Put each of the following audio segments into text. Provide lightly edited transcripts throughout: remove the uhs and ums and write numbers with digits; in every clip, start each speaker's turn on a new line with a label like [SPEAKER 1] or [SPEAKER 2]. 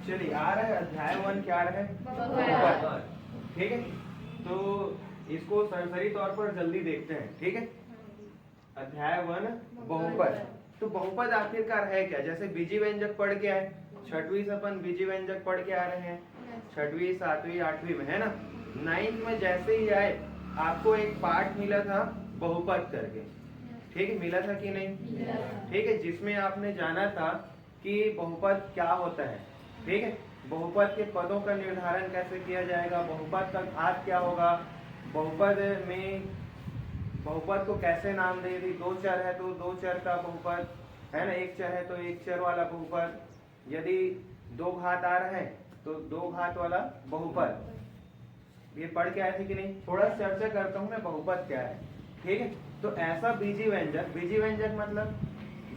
[SPEAKER 1] चलिए आ रहा है अध्याय 1 क्या रहा है? बहुपद। ठीक है, तो इसको सरसरी तौर पर जल्दी देखते हैं। ठीक है, अध्याय 1 बहुपद। तो बहुपद आखिरकार है क्या? जैसे बीजी व्यंजक पढ़ के आए, छठवीं से अपन बीजी व्यंजक पढ़ के आ रहे हैं, छठवीं सातवीं आठवीं में, है ना। 9th में जैसे ही आए आपको एक पाठ मिला था बहुपद करके। ठीक है, मिला था कि नहीं? ठीक है, जिसमें आपने जाना था कि बहुपद क्या होता है। ठीक है, बहुपद के पदों का निर्धारण कैसे किया जाएगा, बहुपद का घात क्या होगा, बहुपद में बहुपद को कैसे नाम दे दी, दो चर है तो दो चर का बहुपद, है ना, एक चर है तो एक चर वाला बहुपद, यदि दो घात आ रहा है तो दो घात वाला बहुपद। ये पढ़ के आए थे कि नहीं? थोड़ा चर्चा करता हूँ मैं बहुपद क्या है। ठीक है, तो ऐसा बीजी व्यंजक मतलब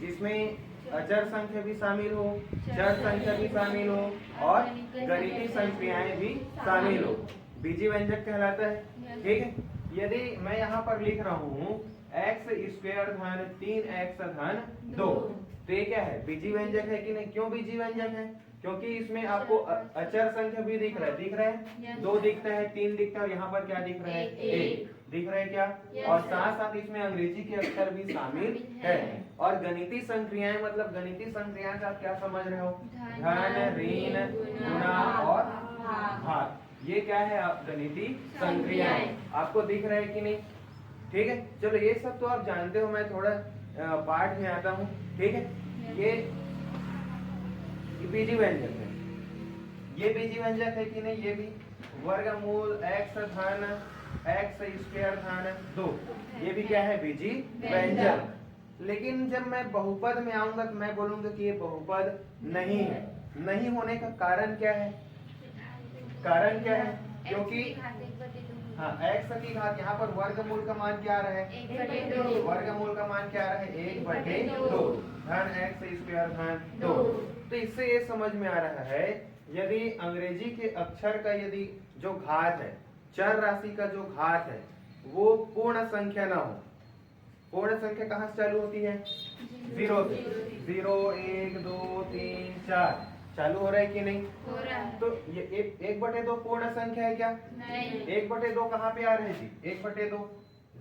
[SPEAKER 1] जिसमें अचर संख्या भी शामिल हो, चर संख्या भी शामिल हो और गणितीय संक्रियाएं भी शामिल हो, बीजी व्यंजक कहलाता है। ठीक है, यदि मैं यहाँ पर लिख रहा हूँ x स्क्वायर धन 3x धन 2, तो ये क्या है? बीजी व्यंजक है कि नहीं? क्यों बीजी व्यंजक है? क्योंकि इसमें आपको अचर संख्या भी दिख रहा है, 2 दिखता है, 3 दिखता है, और यहाँ पर क्या दिख रहा है? 1 दिख रहा है क्या? और साथ साथ इसमें अंग्रेजी के अक्षर भी शामिल है। और गणितीय संक्रियाएं मतलब गणितीय संक्रियाएं का क्या समझ रहे हो? धन, ऋण, गुणा और भाग, ये क्या है? आप गणितीय संक्रियाएं आपको दिख रहा है कि नहीं? ठीक है, चलो ये सब तो आप जानते हो, मैं थोड़ा पाठ में आता हूँ। ठीक है, ये बीजी व्यंजक है, ये बीजी व्यंजक है कि नहीं? ये भी वर्गमूल x धन x स्क्वायर धन 2, ये भी क्या है? बीजी व्यंजक। लेकिन जब मैं बहुपद में आऊंगा तो मैं बोलूंगा कि ये बहुपद नहीं है। नहीं होने का कारण क्या है? कारण क्या है? क्योंकि हाँ, x की घात, यहाँ पर वर्गमूल का मान क्या आ रहा है? वर्गमूल का मान क्या आ रहा है? 1/2 धन x स्क्वायर धन 2। तो इससे ये समझ में आ रहा है यदि अंग्रेजी के अक्षर का यदि जो घात है, चर राशि का जो घात है, वो पूर्ण संख्या ना हो। पूर्ण संख्या कहाँ से चालू होती है? 0 से। 0 1 2 3 4 चालू हो रहा है कि नहीं?
[SPEAKER 2] हो रहा है।
[SPEAKER 1] तो ये 1/2 पूर्ण संख्या है क्या?
[SPEAKER 2] नहीं।
[SPEAKER 1] 1/2 कहाँ पे आ रहे हैं जी? 1/2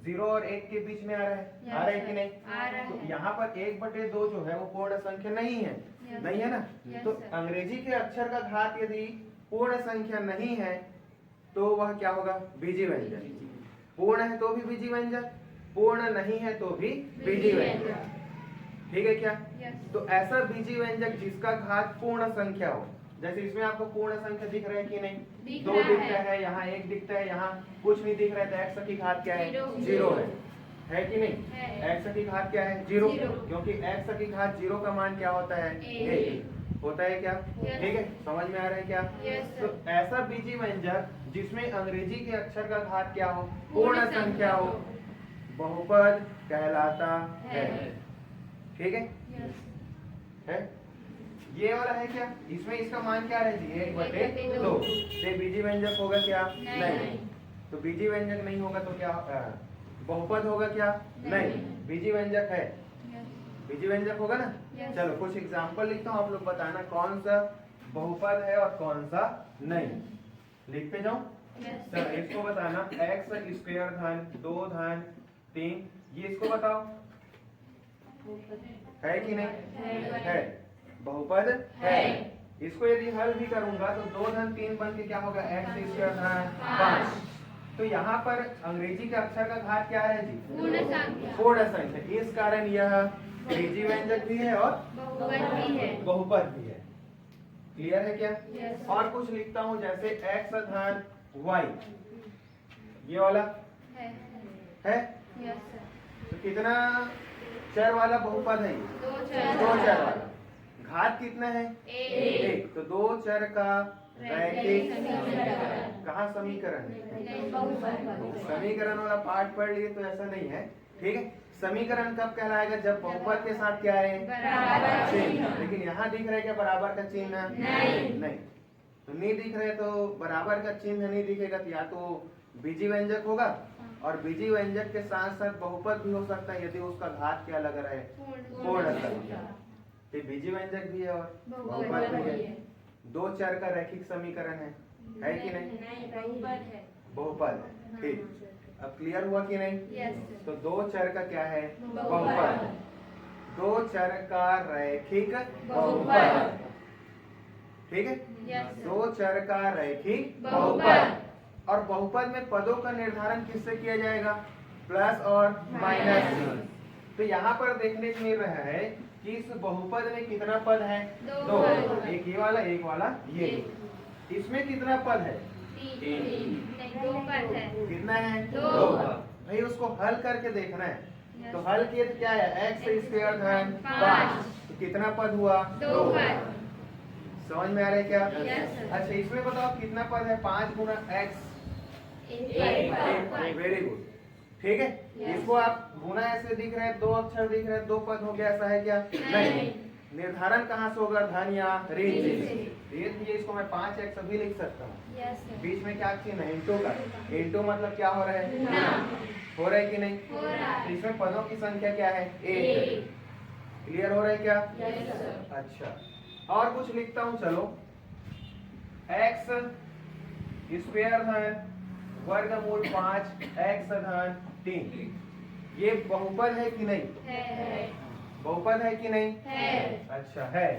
[SPEAKER 1] 0 और 1 के बीच में आ रहा है, आ रहा है कि नहीं?
[SPEAKER 2] आ रहा है।
[SPEAKER 1] तो यहाँ पर 1/2 जो है वो पूर्ण संख्या नहीं है, नहीं है ना। तो अंग्रेजी के अक्षर का घात यदि पूर्ण संख्या नहीं है तो वह क्या होगा? बीजी व्यंजक। पूर्ण है तो भी बीजी व्यंजक, पूर्ण नहीं है तो भी बीजी व्यंजक। ठीक है क्या? तो ऐसा बीजी व्यंजक जिसका घात पूर्ण संख्या हो, जैसे इसमें आपको पूर्ण संख्या दिख रहा है कि नहीं? 2 दिखता है, यहाँ 1 दिखता है, यहाँ कुछ नहीं दिख रहा है, तो x की घात क्या है? 0 है कि नहीं? x की घात क्या है? 0, क्योंकि x की घात 0 का मान क्या होता है? 1 होता है क्या? ठीक है, समझ में आ रहा है क्या? तो ऐसा बीजी व्यंजक जिसमें अंग्रेजी के अक्षर का घात क्या हो? पूर्ण संख्या हो, बहुपद कहलाता है। ठीक है? ये वाला है क्या? इसमें इसका मान क्या है जी? 1/2। ये बीजी व्यंजक होगा क्या? नहीं। तो बीजी व्यंजक नहीं होगा तो क्या बहुपद होगा क्या? नहीं। बीजी व्यंजक है, बीजी व्यंजक होगा ना। चलो कुछ एग्जांपल लिखता हूँ, आप लोग बताना कौन सा बहुपद है और कौन सा नहीं। लिखते जाओ। चलो इसको बताना, x स्क्वायर धन 2 धन 3, ये इसको बताओ है कि नहीं? है, बहुपद है। इसको यदि हल भी करूंगा तो 2 धन 3 बन के क्या होगा? x स्क्वायर धन 5। तो यहाँ पर अंग्रेजी के अक्षर का घात क्या है जी? पूर्ण संख्या। इस कारण यह बीजी व्यंजक भी है और बहुपद भी है। क्लियर है क्या? और कुछ लिखता हूँ, जैसे x धन y, ये वाला है। तो कितना चर वाला बहुपद है? 2 चर वाला। घात कितना है? 1। तो 2 चर का रैखिक कहाँ समीकरण है? समीकरण वाला पाठ पढ़ लिए तो ऐसा नहीं है। ठीक है, समीकरण कब कहलाएगा? जब बहुपद के साथ क्या है? बराबर चिन्ह। लेकिन यहाँ दिख रहा है क्या बराबर का चिन्ह? नहीं। तो नहीं दिख रहे तो बराबर का चिन्ह नहीं दिखेगा तो या तो बीजी व्यंजक होगा, और बीजी व्यंजक के साथ साथ बहुपद भी हो सकता है यदि उसका घात क्या लग रहा है? पूर्ण संख्या। बीजी व्यंजक भी है और बहुपद भी है। दो चर का रैखिक समीकरण है कि नहीं?
[SPEAKER 2] बहुपद है।
[SPEAKER 1] बहुपद है। ठीक, अब क्लियर हुआ कि नहीं?
[SPEAKER 2] यस।
[SPEAKER 1] तो दो चर का क्या है?
[SPEAKER 2] बहुपद।
[SPEAKER 1] दो चर का रैखिक
[SPEAKER 2] बहुपद।
[SPEAKER 1] ठीक है,
[SPEAKER 2] यस।
[SPEAKER 1] दो चर का रैखिक
[SPEAKER 2] बहुपद।
[SPEAKER 1] और बहुपद में पदों का निर्धारण किससे किया जाएगा? प्लस और माइनस से। तो यहाँ पर देखने को मिल रहा है कि इस बहुपद में कितना पद है?
[SPEAKER 2] दो।
[SPEAKER 1] एक ये वाला, एक वाला ये। इसमें कितना पद है?
[SPEAKER 2] दो पद है।
[SPEAKER 1] कितना है?
[SPEAKER 2] दो।
[SPEAKER 1] भाई उसको हल करके देखना है। तो हल किए तो क्या है? x स्क्वायर धन 5। तो कितना पद हुआ?
[SPEAKER 2] दो पद।
[SPEAKER 1] समझ में आ रहा है क्या?
[SPEAKER 2] Yes, sir.
[SPEAKER 1] अच्छा, इसमें बताओ कितना पद है? 5 गुना x। Very good. ठीक है,
[SPEAKER 2] Yes.
[SPEAKER 1] इसको आप गुना ऐसे दिख रहे हैं, दो अक्षर दिख रहे हैं, दो पद हो गया, ऐसा है क्या? नहीं। निर्धारण कहाँ से होगा? धन या ऋण से। ये इसको मैं 5x अभी लिख सकता हूँ। बीच में क्या चिन्ह है? इंटू का। इंटू मतलब क्या हो रहा है? हो रहा है कि नहीं?
[SPEAKER 2] हो रहा है।
[SPEAKER 1] तो इसमें पदों की संख्या क्या है? 1। क्लियर हो रहा है क्या?
[SPEAKER 2] Yes, sir.
[SPEAKER 1] अच्छा, और कुछ लिखता हूँ, चलो। x स्क्वायर धन वर्गमूल 5 x धन 3। ये बहुपद है कि नहीं?
[SPEAKER 2] है।
[SPEAKER 1] बहुपद है कि नहीं?
[SPEAKER 2] है।
[SPEAKER 1] अच्छा है।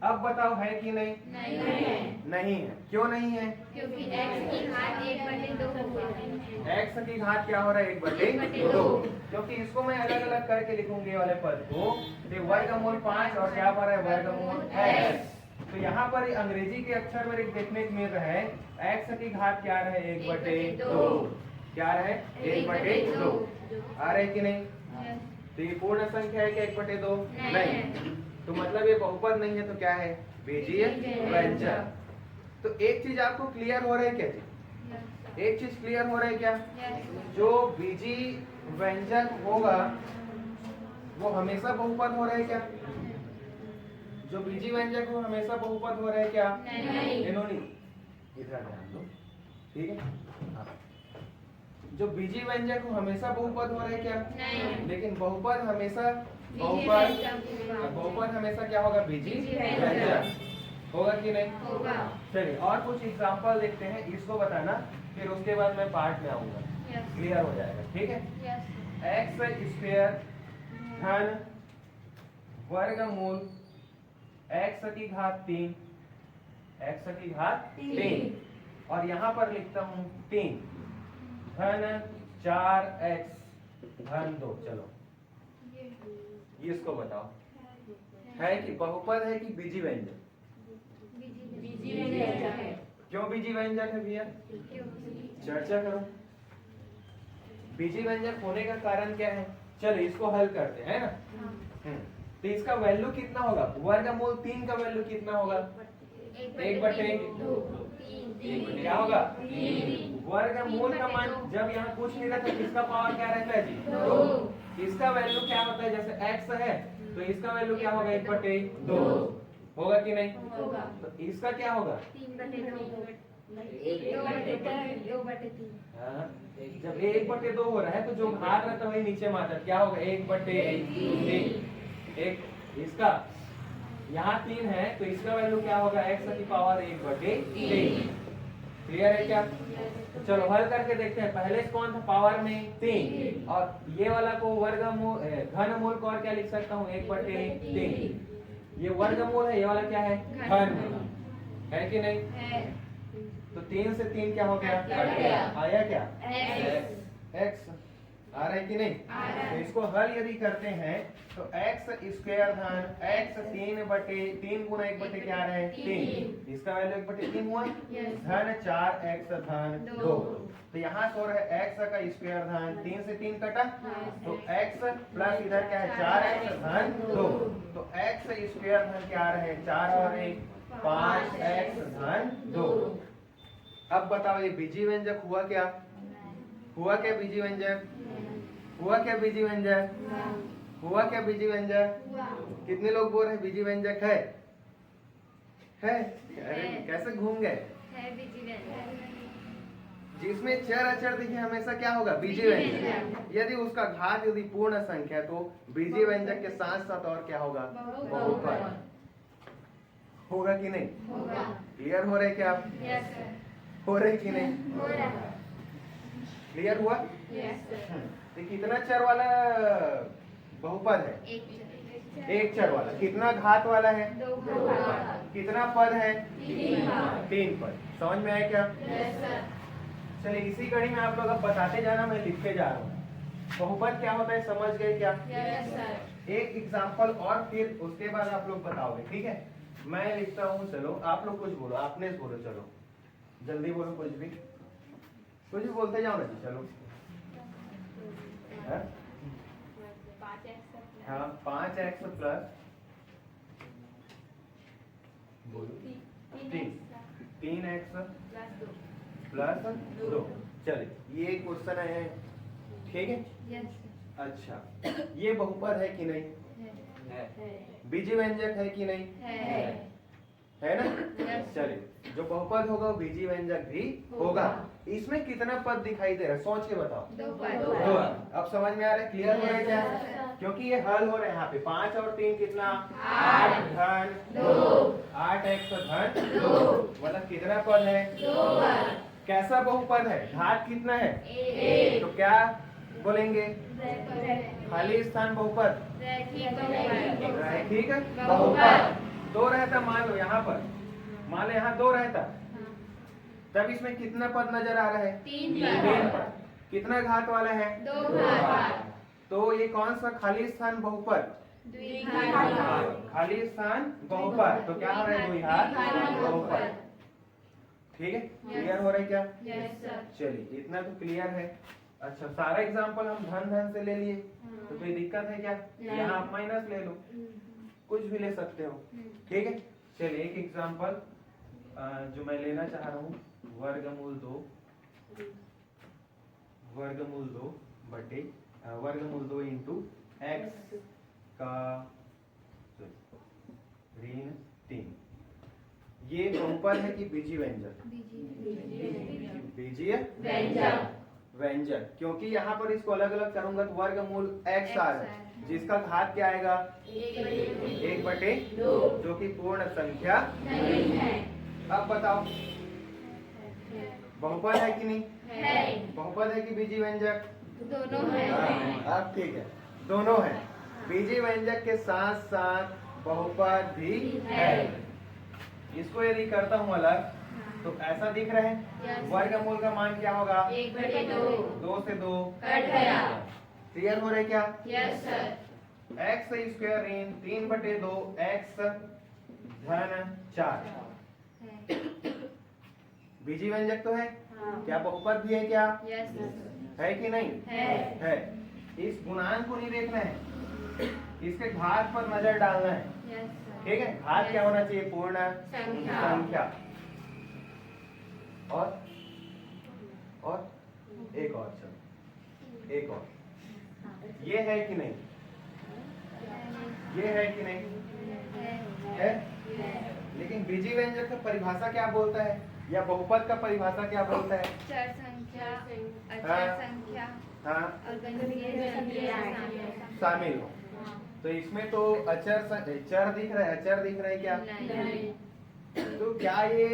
[SPEAKER 1] अब बताओ है कि नहीं?
[SPEAKER 2] नहीं है।
[SPEAKER 1] नहीं है। क्यों नहीं है?
[SPEAKER 2] क्योंकि x की घात 1/2 हुआ है।
[SPEAKER 1] x की घात क्या हो रहा है? 1/2। क्योंकि इसको मैं अलग अलग करके लिखूंगी ये वाले पद को। तो वर्गमूल 5 और क्या पर है? वर्गमूल x। तो यहाँ पर अंग्रेजी के अक्षर में देखने को मिल रहा है x की घात क्या रहे? 1/2। क्या रहे? 1/2। आ रहे कि नहीं? तो ये पूर्ण संख्या है क्या 1/2? नहीं। तो मतलब ये बहुपद नहीं है, तो क्या है? बीजीय व्यंजक। तो एक चीज आपको क्लियर हो रहा है क्या जी? एक चीज क्लियर हो रहा है क्या? जो बीजीय व्यंजक होगा वो हमेशा बहुपद हो रहा है क्या? जो बीजीय व्यंजक हो हमेशा बहुपद हो रहा है क्या?
[SPEAKER 2] नहीं।
[SPEAKER 1] इन्होंने इधर ध्यान दो, ठीक है? हाँ। जो बीजीय व्यंजक हो हमेशा बहुपद हो रहा है क्या?
[SPEAKER 2] नहीं।
[SPEAKER 1] लेकिन बहुपद हमेशा बहुपद हमेशा क्या होगा? बीजीय व्यंजक होगा कि नहीं?
[SPEAKER 2] होगा।
[SPEAKER 1] चलिए और कुछ एग्जांपल देखते हैं, इसको बताना, फिर उसके बाद मैं पार्ट में आऊंगा, क्लियर हो जाएगा, ठीक है? x स्क्वायर धन वर्गमूल x की घात 3, x की घात 3 और यहाँ पर लिखता हूँ 3 धन 4x धन 2। चलो ये इसको बताओ, है कि बहुपद है कि बीजीय व्यंजक? क्यों बीजीय व्यंजक है भैया? चर्चा करो। बीजीय व्यंजक होने का कारण क्या है? चलो इसको हल करते हैं ना। तो इसका वैल्यू कितना होगा? वर्गमूल 3 का वैल्यू कितना होगा? 1/2। क्या होगा? वर्गमूल का मान जब यहाँ कुछ नहीं रहता तो इसका पावर क्या रहता है जी? 2। इसका वैल्यू क्या होता है? जैसे x है तो इसका वैल्यू क्या होगा? 1/2 होगा कि नहीं?
[SPEAKER 2] होगा।
[SPEAKER 1] तो इसका क्या होगा?
[SPEAKER 2] 3/2।
[SPEAKER 1] हाँ, जब 1/2 हो रहा है तो जो घात रहता है वही नीचे में आता है। क्या होगा? 1/3। एक इसका यहाँ 3 है तो इसका वैल्यू क्या होगा? x की पावर 1/3। क्लियर है क्या? तो चलो हल करके देखते हैं। पहले कौन था? पावर में 3 और ये वाला को वर्गमूल घनमूल को और क्या लिख सकता हूँ? 1/3। ये वर्गमूल है, ये वाला क्या है? घन है कि नहीं?
[SPEAKER 2] है।
[SPEAKER 1] तो 3 से 3 क्या हो गया?
[SPEAKER 2] कट गया।
[SPEAKER 1] आया क्या?
[SPEAKER 2] x।
[SPEAKER 1] x आ रहा है कि नहीं? तो इसको हल यदि करते हैं तो x स्क्वायर धन x 3 गुना 1/3 क्या रहे? 3। इसका वैल्यू 1/3 हुआ। धन 4x धन 2। तो यहाँ से हो रहा है x का स्क्वायर धन 3 से 3 कटा तो x प्लस इधर क्या है? 4x धन 2। तो x स्क्वायर धन क्या रहे? 4 और 1 5x धन 2। अब बताओ ये बीजीय व्यंजक हुआ क्या? हुआ क्या बीजीय व्यंजक? हुआ क्या बीजीय व्यंजक? हुआ क्या बीजीय व्यंजक? कितने लोग बोल रहे हैं बीजीय व्यंजक है? अरे कैसे घूम गए? जिसमें चर अचर दिखे हमेशा क्या होगा? बीजीय व्यंजक। यदि उसका घात यदि पूर्ण संख्या तो बीजीय व्यंजक के साथ साथ और क्या होगा? बहुपद। होगा कि नहीं?
[SPEAKER 2] होगा।
[SPEAKER 1] क्लियर हो रहे क्या आप?
[SPEAKER 2] Yes sir.
[SPEAKER 1] हो रहे कि नहीं?
[SPEAKER 2] हो रहा।
[SPEAKER 1] क्लियर हुआ?
[SPEAKER 2] Yes sir.
[SPEAKER 1] तो कितना चर वाला बहुपद है? एक चर वाला। कितना घात वाला है?
[SPEAKER 2] दो घात।
[SPEAKER 1] कितना पद है?
[SPEAKER 2] तीन घात।
[SPEAKER 1] 3 पद। समझ में आया क्या?
[SPEAKER 2] Yes sir.
[SPEAKER 1] चलिए इसी कड़ी में आप लोग अब बताते जाना, मैं लिखते जा रहा हूँ। बहुपद क्या होता है समझ गए क्या?
[SPEAKER 2] Yes sir.
[SPEAKER 1] एक एग्जाम्पल और फिर उसके बाद आप लोग बताओगे, ठीक है? मैं लिखता हूँ, चलो आप लोग कुछ बोलो, आपने बोलो, चलो जल्दी बोलो, कुछ भी बोलते जाओ ना जी, चलो। हाँ? हाँ, 5x प्लस 3x प्लस 2। चलिए ये क्वेश्चन है, ठीक है?
[SPEAKER 2] यस
[SPEAKER 1] अच्छा, ये बहुपद है कि नहीं?
[SPEAKER 2] है।
[SPEAKER 1] बीजी व्यंजक है कि नहीं? है ना?
[SPEAKER 2] Yes.
[SPEAKER 1] चलिए, जो बहुपद होगा वो बीजी व्यंजक भी होगा। इसमें कितना पद दिखाई दे रहा है, सोच के बताओ।
[SPEAKER 2] दो
[SPEAKER 1] दो। अब समझ में आ रहा है? क्लियर हो रहा है क्या?
[SPEAKER 2] Yes.
[SPEAKER 1] क्योंकि ये हल हो रहे हैं यहाँ पे। 5 और 3 कितना?
[SPEAKER 2] 8
[SPEAKER 1] धन
[SPEAKER 2] 2
[SPEAKER 1] 8x धन
[SPEAKER 2] 2
[SPEAKER 1] मतलब कितना पद है?
[SPEAKER 2] 2 पर
[SPEAKER 1] कैसा बहुपद है? घात कितना है?
[SPEAKER 2] 1
[SPEAKER 1] तो क्या बोलेंगे? खाली स्थान बहुपद, रैखिक बहुपद। 2 रहता मान लो यहाँ पर, मान लो यहाँ 2 रहता, तब इसमें कितना पद नजर आ रहा है?
[SPEAKER 2] 3
[SPEAKER 1] पद। कितना घात वाला है?
[SPEAKER 2] 2 घात।
[SPEAKER 1] तो ये कौन सा खाली स्थान बहुपद?
[SPEAKER 2] द्विघात।
[SPEAKER 1] खाली स्थान बहुपद। तो क्या हो रहा है? द्विघात बहुपद। ठीक है? क्लियर हो रहा है क्या?
[SPEAKER 2] Yes sir.
[SPEAKER 1] चलिए इतना तो क्लियर है। अच्छा, सारा एग्जाम्पल हम धन से ले लिए, तो कोई दिक्कत है क्या?
[SPEAKER 2] नहीं।
[SPEAKER 1] यहाँ आप माइनस ले लो, कुछ भी ले सकते हो, ठीक है? चलिए एक एग्जाम्पल जो मैं लेना चाह रहा हूँ, वर्गमूल 2 बटे वर्गमूल 2 इंटू एक्स का ऋण 3। ये बहुपद है कि बीजी व्यंजक? बीजीय व्यंजक। क्योंकि यहाँ पर इसको अलग अलग करूंगा तो वर्गमूल x आ रहा है, जिसका घात क्या आएगा? 1/2, जो कि पूर्ण संख्या नहीं है। अब बताओ बहुपद है कि नहीं? बहुपद है कि बीजी व्यंजक?
[SPEAKER 2] दोनों है।
[SPEAKER 1] अब ठीक है, दोनों है। बीजी व्यंजक के साथ साथ बहुपद भी है। इसको यदि करता हूँ अलग तो ऐसा दिख रहा है। वर्गमूल का मान क्या होगा?
[SPEAKER 2] 1/2।
[SPEAKER 1] 2 से 2
[SPEAKER 2] कट गया।
[SPEAKER 1] क्लियर हो रहा है क्या?
[SPEAKER 2] Yes sir.
[SPEAKER 1] x स्क्वायर ऋण 3/2 x धन 4। बीजी व्यंजक तो है। क्या बहुपद भी है क्या?
[SPEAKER 2] यस
[SPEAKER 1] है कि नहीं?
[SPEAKER 2] है।
[SPEAKER 1] इस गुणांक को नहीं देखना है, इसके घात पर नजर डालना है,
[SPEAKER 2] यस सर।
[SPEAKER 1] ठीक है? घात क्या होना चाहिए? पूर्ण संख्या। और एक और, चलो एक और, ये है कि नहीं? ये है कि नहीं? है। लेकिन बीजी व्यंजक का परिभाषा क्या बोलता है, या बहुपद का परिभाषा क्या बोलता है?
[SPEAKER 2] चर संख्या,
[SPEAKER 1] हाँ।
[SPEAKER 2] अचर संख्या
[SPEAKER 1] हाँ,
[SPEAKER 2] और गणितीय संख्या
[SPEAKER 1] शामिल हो। तो इसमें तो चर दिख रहा है, अचर दिख रहा है क्या?
[SPEAKER 2] नहीं।
[SPEAKER 1] तो क्या ये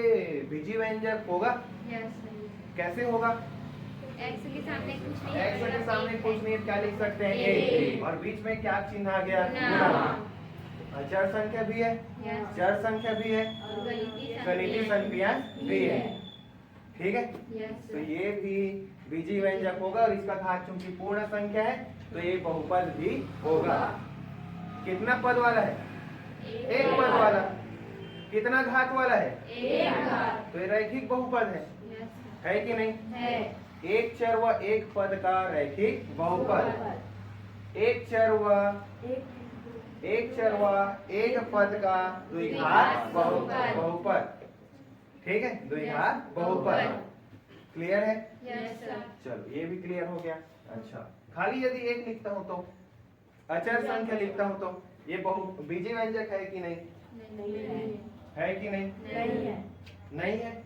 [SPEAKER 1] बीजी व्यंजक होगा?
[SPEAKER 2] यस
[SPEAKER 1] कैसे होगा?
[SPEAKER 2] एक्स के सामने कुछ नहीं,
[SPEAKER 1] x के सामने कुछ नहीं, क्या लिख सकते हैं?
[SPEAKER 2] एक।
[SPEAKER 1] और बीच में क्या चिन्ह आ गया?
[SPEAKER 2] गुणा।
[SPEAKER 1] अचर संख्या भी है,
[SPEAKER 2] यस
[SPEAKER 1] चर संख्या भी है,
[SPEAKER 2] और
[SPEAKER 1] गणितीय संख्या भी है, ठीक है?
[SPEAKER 2] यस
[SPEAKER 1] तो ये भी बीजी व्यंजक होगा, और इसका घात चूंकि पूर्ण संख्या है तो ये बहुपद भी होगा। कितना पद वाला है? एक पद वाला। कितना घात वाला है?
[SPEAKER 2] एक घात।
[SPEAKER 1] तो ये रैखिक बहुपद है,
[SPEAKER 2] यस
[SPEAKER 1] है कि नहीं?
[SPEAKER 2] है।
[SPEAKER 1] एक चर व एक पद का रैखिक बहुपद। एक चर व एक पद का द्विघात बहुपद, ठीक है? द्विघात बहुपद। क्लियर है?
[SPEAKER 2] Yes sir.
[SPEAKER 1] चलो ये भी क्लियर हो गया। अच्छा, खाली यदि एक लिखता हूँ तो, अचर संख्या लिखता हूँ तो, ये बीजी व्यंजक है कि नहीं? है कि नहीं? नहीं है।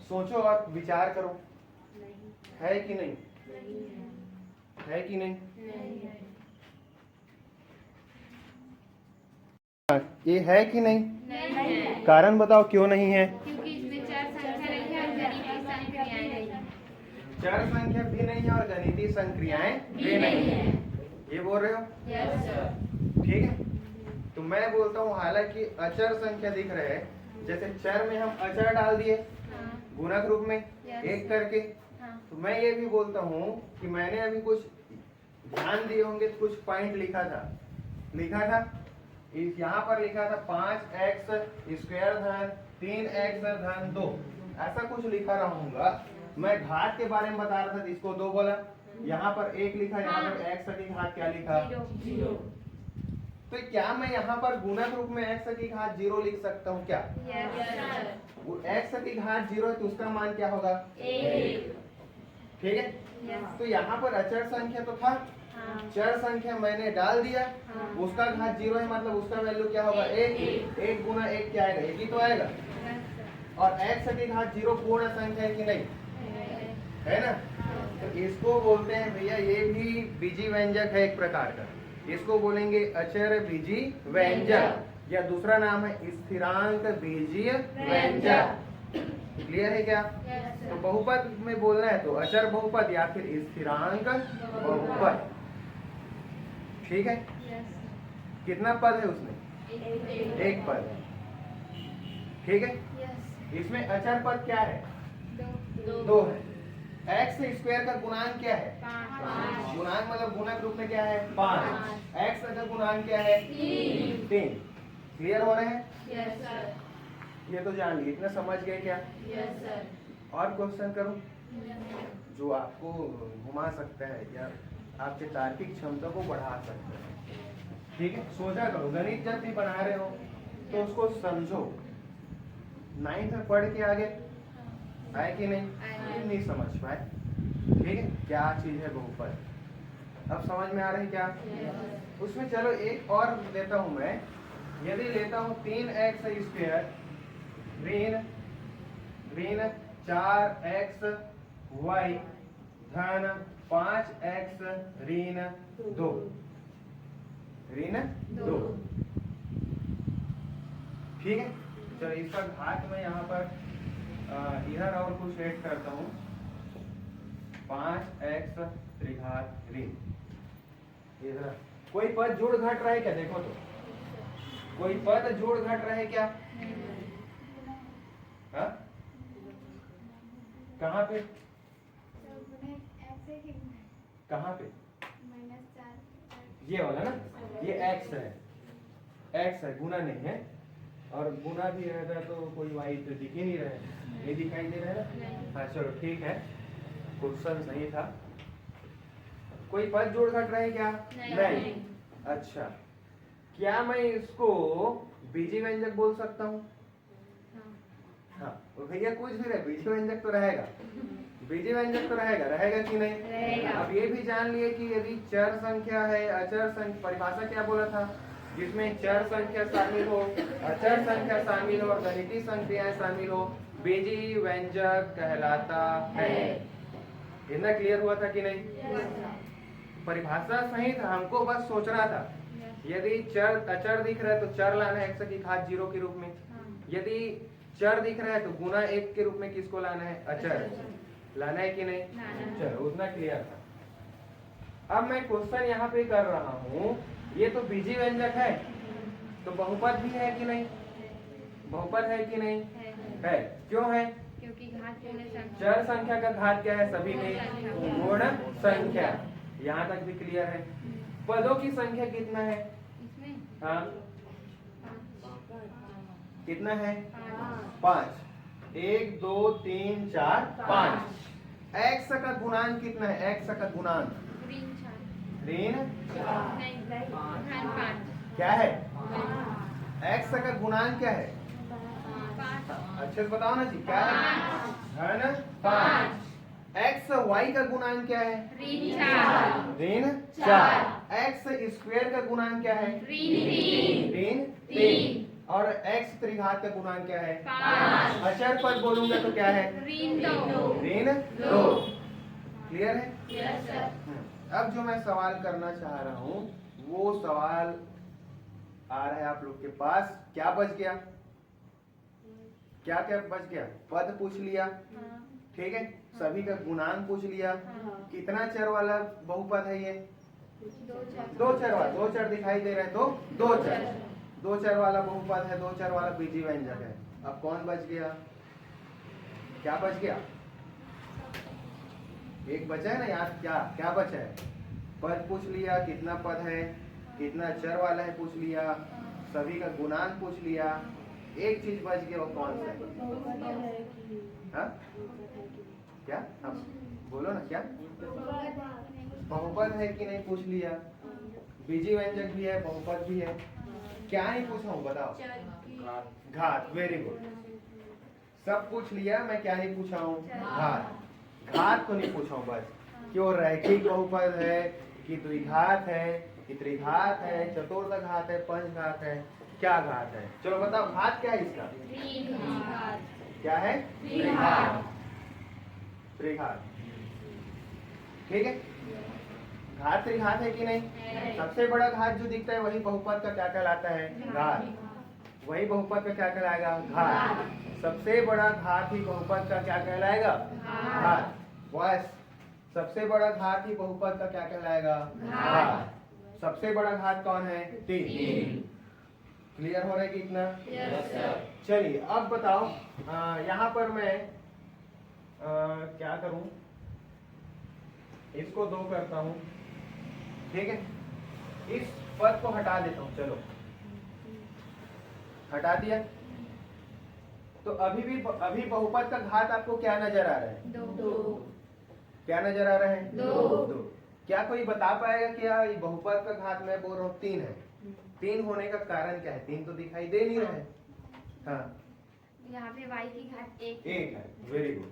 [SPEAKER 1] सोचो और विचार करो, है कि नहीं? है कि नहीं? ये है कि नहीं?
[SPEAKER 2] नहीं है,
[SPEAKER 1] कारण बताओ क्यों नहीं है?
[SPEAKER 2] क्योंकि इसमें चार संख्या नहीं है और गणितीय संक्रियाएं नहीं है।
[SPEAKER 1] चर संख्या भी नहीं है और गणितीय संक्रियाएं भी नहीं है, ये बोल रहे हो?
[SPEAKER 2] Yes sir.
[SPEAKER 1] ठीक है, तो मैं बोलता हूँ हालांकि अचर संख्या दिख रहे हैं, जैसे चर में हम अचर डाल दिए गुणक रूप में एक करके, तो मैं ये भी बोलता हूँ कि मैंने अभी कुछ ध्यान दिए होंगे, कुछ पॉइंट लिखा था इस यहाँ पर लिखा था 5x स्क्वायर धन 3x धन 2, ऐसा कुछ लिखा रहूंगा। मैं घात के बारे में बता रहा था, इसको 2 बोला, यहाँ पर 1 लिखा, यहाँ पर x की घात क्या लिखा? 0। तो क्या मैं यहाँ पर गुणक रूप में x की घात 0 लिख सकता हूँ क्या? वो x की घात 0 है तो उसका मान क्या होगा? 1। ठीक है, तो यहाँ पर अचर संख्या तो था, चर संख्या मैंने डाल दिया, उसका घात 0 है मतलब उसका वैल्यू क्या होगा? 1। 1 गुना 1 क्या आएगा? 1 ही तो आएगा। और x की घात 0 पूर्ण संख्या है कि नहीं? है ना? तो इसको बोलते हैं भैया, ये भी बीजी व्यंजक है एक प्रकार का, इसको बोलेंगे अचर बीजी व्यंजक, या दूसरा नाम है स्थिरांक बीजीय व्यंजक। क्लियर है क्या? तो बहुपद में बोलना है तो अचर बहुपद या फिर स्थिरांक बहुपद। ठीक है, कितना पद है उसमें? एक पद है। ठीक है, इसमें अचर पद क्या है? 2 है। x स्क्वायर का गुणांक क्या है? 5। गुणांक मतलब गुणक रूप में क्या है? 5। x का गुणांक क्या है? 3। क्लियर हो रहे हैं?
[SPEAKER 2] Yes sir.
[SPEAKER 1] ये तो जान लिए, इतना समझ गए क्या?
[SPEAKER 2] Yes sir.
[SPEAKER 1] और क्वेश्चन करूं जो आपको घुमा सकता है या आपके तार्किक क्षमता को बढ़ा सकता है। ठीक है, सोचा करो, गणित जब भी बना रहे हो तो उसको समझो। 9th में पढ़ के आगे आए कि नहीं? नहीं समझ पाए। ठीक है, क्या चीज है बहुपद, अब समझ में आ रही क्या? उसमें चलो एक और लेता हूं मैं, यदि लेता हूं 3x स्क्वायर ऋण 4x y धन 5x ऋण 2 ठीक है, चलो इसका घात मैं यहाँ पर इधर और कुछ ऐड करता हूँ, 5x त्रिघात ऋण। इधर कोई पद जोड़ घट रहा है क्या? देखो तो, कोई पद जोड़ घट रहा है क्या? हाँ? कहाँ पे? कहाँ पे? ये वाला ना, ये x है, गुना नहीं है, और गुना भी रहता है तो कोई y तो दिख ही नहीं रहा है, ये दिखाई दे रहा है ना? हाँ चलो ठीक है, क्वेश्चन सही था। कोई पद जोड़ घट रहा है क्या? नहीं। अच्छा, क्या मैं इसको बीजी व्यंजक बोल सकता हूँ? हाँ, तो भैया कुछ भी रहे, बीजी व्यंजक तो रहेगा, बीजी व्यंजक तो रहेगा कि नहीं? रहेगा। अब ये भी जान लिए कि यदि चर संख्या है, अचर संख्या, परिभाषा क्या बोला था? जिसमें चर संख्या शामिल हो, अचर संख्या शामिल हो और गणितीय संख्याएं शामिल हो, बीजी व्यंजक कहलाता है। इतना क्लियर हुआ था कि नहीं? परिभाषा सही था, हमको बस सोचना था। यदि चर अचर दिख रहा है तो चर लाना है x की घात 0 के रूप में, यदि चर दिख रहा है तो गुना 1 के रूप में किसको लाना है? अचर लाना है कि नहीं? चलो उतना क्लियर था। अब मैं क्वेश्चन यहाँ पे कर रहा हूँ, ये तो बीजी व्यंजक है तो बहुपद भी है कि नहीं? बहुपद है कि नहीं? है। क्यों है?
[SPEAKER 2] क्योंकि घात
[SPEAKER 1] चर संख्या का घात क्या है? सभी में गुण संख्या। यहाँ तक भी क्लियर है। पदों की संख्या कितना है? हाँ, कितना है? 5। 1 2 3 4 5। x का गुणांक कितना है? x का गुणांक ऋण
[SPEAKER 2] 5
[SPEAKER 1] क्या है? x का गुणांक क्या है? अच्छे से बताओ ना जी, क्या है? धन 5। x y का गुणांक क्या है? ऋण 4। x स्क्वायर का गुणांक क्या है? ऋण 3। और x त्रिघात का गुणांक क्या है? 5। अचर पद बोलूंगा तो क्या है? ऋण 2। क्लियर है?
[SPEAKER 2] Yes sir.
[SPEAKER 1] अब जो मैं सवाल करना चाह रहा हूँ वो सवाल आ रहा है आप लोग के पास। क्या बच गया, क्या क्या बच गया? पद पूछ लिया, ठीक है, सभी का गुणांक पूछ लिया। कितना चर वाला बहुपद है ये? दो चर वाला, दो चर दिखाई दे रहे हैं तो दो चर, दो चर वाला बहुपद है, दो चर वाला बीजी व्यंजक है। अब कौन बच गया, क्या बच गया? एक बचा है ना यार, क्या क्या बचा है? पद पूछ लिया, कितना पद है, कितना चर वाला है पूछ लिया, सभी का गुणांक पूछ लिया। एक चीज बच गया, वो कौन सा है? हाँ? क्या अब बोलो ना, क्या बहुपद है कि नहीं पूछ लिया, बीजी व्यंजक भी है, बहुपद भी है। क्या नहीं पूछा हूँ बताओ? घात, वेरी गुड, सब पूछ लिया, मैं क्या नहीं पूछा हूँ? घात। घात तो नहीं पूछा हूँ बस, कि वो रैखिक बहुपद है कि द्विघात है कि त्रिघात है, चतुर्थ घात है, पंच घात है, क्या घात है? चलो बताओ, घात क्या है इसका? क्या है? त्रिघात, त्रिघात, ठीक है। घात त्रिघात है कि नहीं? सबसे बड़ा घात जो दिखता है वही बहुपद का क्या कहलाता है? घात। वही बहुपद का क्या कहलाएगा? घात। सबसे बड़ा घात ही बहुपद का क्या कहलाएगा? घात। बस, सबसे बड़ा घात ही बहुपद का क्या कहलाएगा? घात। सबसे बड़ा घात कौन है? 3। क्लियर हो रहा है कि इतना? चलिए अब बताओ, यहाँ पर मैं क्या करूं, इसको 2 करता हूं, ठीक है, इस पद को हटा देता हूं। चलो हटा दिया, तो अभी बहुपद का घात आपको क्या नजर आ रहा है?
[SPEAKER 2] 2।
[SPEAKER 1] क्या नजर आ रहा है?
[SPEAKER 2] 2।
[SPEAKER 1] क्या कोई बता पाएगा क्या ये बहुपद का घात? मैं बोल रहा हूँ 3 है। 3 होने का कारण क्या है? 3 तो दिखाई दे नहीं रहा है। हाँ,
[SPEAKER 2] यहाँ पे y की घात 1
[SPEAKER 1] है। Very good.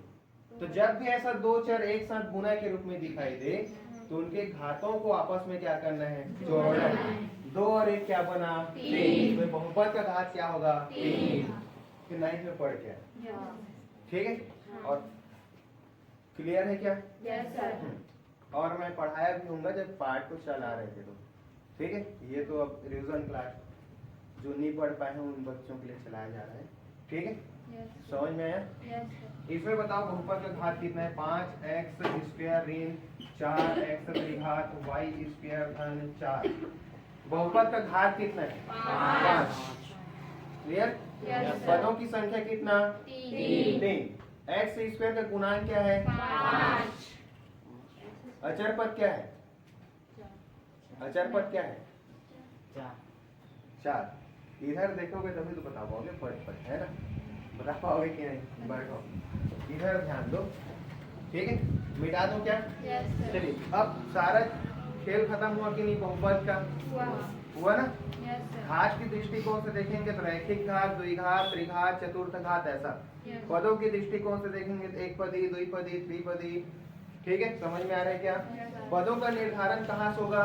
[SPEAKER 1] तो जब भी ऐसा दो चर एक साथ गुना के रूप में दिखाई दे तो उनके घातों को आपस में क्या करना है? जोड़ना है। 2 और 1 क्या बना? 3। तो बहुपद का घात क्या होगा? 3। फिर 9th में पढ़ के, ठीक है। और क्लियर है क्या?
[SPEAKER 2] Yes sir.
[SPEAKER 1] और मैं पढ़ाया भी होऊंगा जब पार्ट को चला रहे थे तो, ठीक है। ये तो अब रिविजन क्लास जो नहीं पढ़ पाए हैं उन बच्चों के लिए चलाया जा रहा है, ठीक है। समझ में आया? इसमें बताओ बहुपद का घात कितना है? 5x स्क्वायर ऋण 4x त्रिघात y स्क्वायर धन 4। बहुपद का घात कितना है? 5। क्लियर? पदों की संख्या कितना? 3। x स्क्वायर का गुणांक क्या है? 5। अचर पद क्या है? अचर पद क्या है? 4। इधर देखोगे तभी तो बता पाओगे, पद है ना, बता पाओगे कि नहीं? बैठो, इधर ध्यान दो, ठीक है। मिटा दो क्या? चलिए अब सारा खेल खत्म हुआ कि नहीं? बहुपद का हुआ ना? घात की दृष्टिकोण से देखेंगे तो रैखिक घात, द्विघात, त्रिघात, चतुर्थ घात, ऐसा। पदों की दृष्टिकोण से देखेंगे तो एक पदी, द्विपदी, त्रिपदी, ठीक है। समझ में आ रहा है क्या? पदों का निर्धारण कहाँ से होगा?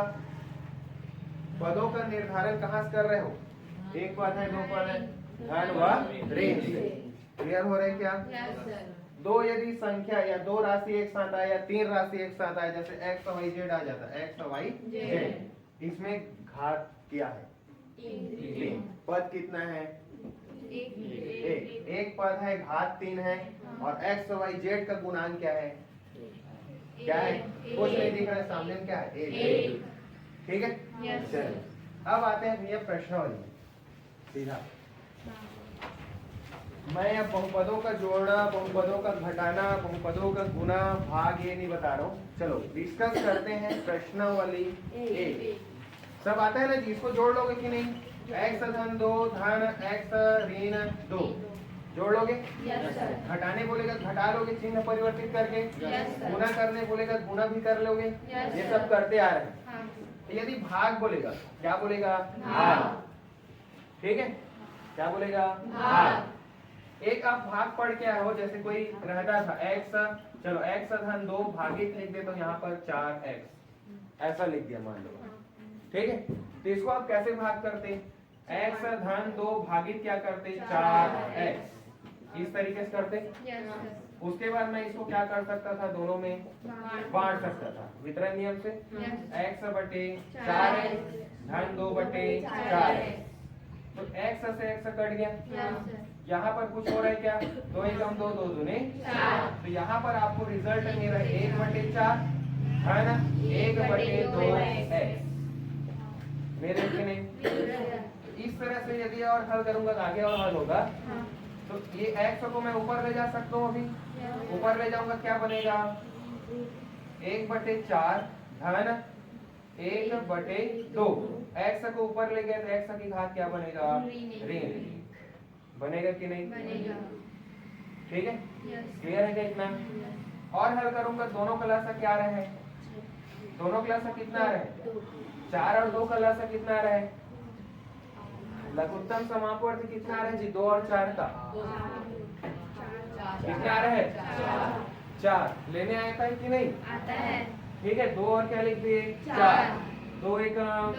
[SPEAKER 1] पदों का निर्धारण कहाँ से कर रहे हो? एक पद है, 2 पद है, धन व ऋण से। क्लियर हो रहा है क्या? दो यदि संख्या या 2 राशि एक साथ आए या 3 राशि एक साथ आए, जैसे x और y z आ जाता है, x और y z, इसमें घात क्या है? 3। पद कितना है? एक पद है, घात 3 है, और x और y z का गुणांक क्या है? क्या है? कुछ नहीं दिख रहा है सामने में, क्या है? 1। ठीक है। चलिए अब आते हैं भैया प्रश्नावली सीधा। मैं अब बहुपदों का जोड़ना, बहुपदों का घटाना, बहुपदों का गुना भाग ये नहीं बता रहा हूँ। चलो डिस्कस करते हैं प्रश्नावली ए। सब आता है ना जी? इसको जोड़ लोगे कि नहीं? x धन 2 धन x ऋण 2 जोड़ लोगे? घटाने बोलेगा घटा लोगे चिन्ह परिवर्तित करके। गुना करने बोलेगा गुना भी कर लोगे। ये सब करते आ रहे हैं। यदि भाग बोलेगा, क्या बोलेगा? भाग। ठीक है, क्या बोलेगा? भाग। एक आप भाग पढ़ के आए हो, जैसे कोई रहता था x, चलो x धन 2 भागित लिख दे तो यहाँ पर 4x ऐसा लिख दिया मान लो, ठीक है। तो इसको आप कैसे भाग करते? x धन 2 भागित क्या करते? 4x, इस तरीके से करते। उसके बाद मैं इसको क्या कर सकता था? दोनों में बांट सकता था वितरण नियम से। x बटे 4x धन 2 बटे 4x, तो x से x कट गया।
[SPEAKER 2] Yes sir.
[SPEAKER 1] यहाँ पर कुछ हो रहा है क्या? 2 एकम 2, 2 दूने 4। तो यहाँ पर आपको रिजल्ट मेरा 1/4 है ना, 1/2x मेरे के नहीं। तो इस तरह से यदि और हल करूंगा तो आगे और हल होगा। तो ये x को मैं ऊपर ले जा सकता हूँ, अभी ऊपर ले जाऊंगा क्या बनेगा? 1/4 धन 1/2। x को ऊपर ले गए तो x की घात क्या बनेगा? ऋण बनेगा कि नहीं?
[SPEAKER 2] बनेगा।
[SPEAKER 1] ठीक है,
[SPEAKER 2] यस।
[SPEAKER 1] क्लियर है क्या इतना? और हल करूंगा, दोनों का लसा क्या रहे? दोनों का लसा कितना रहे? 4 और 2 का लसा कितना रहे? लघुत्तम समापवर्ती कितना रहे जी? 2 और 4 का कितना रहे? 4 लेने आया था कि नहीं?
[SPEAKER 2] आता है।
[SPEAKER 1] ठीक है, 2 और क्या लिख दिए? 4। 2 एकम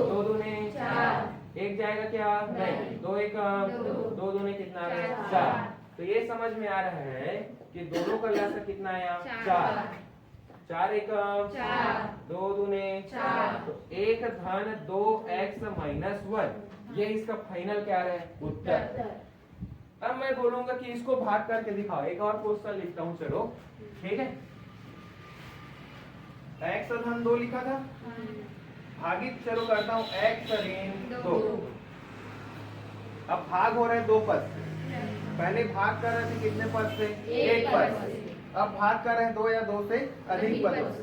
[SPEAKER 1] 2 दूने 4। एक जाएगा क्या? नहीं। 2 एकम 2 दूने कितना रहे? 4। तो ये समझ में आ रहा है कि दोनों का लसा कितना आया? 4। 4 एकम 2 दूने 4। तो 1 धन 2x माइनस 1 ये इसका फाइनल क्या है? उत्तर। अब मैं बोलूंगा कि इसको भाग करके दिखाओ। एक और क्वेश्चन लिखता हूं, चलो ठीक है। x धन 2 लिखा था, भागित चलो करता हूं x ऋण 2। अब भाग हो रहा है 2 पद से। पहले भाग कर रहे थे कितने पद से? 1 पद से। अब भाग कर रहे हैं 2 या 2 से अधिक पदों से।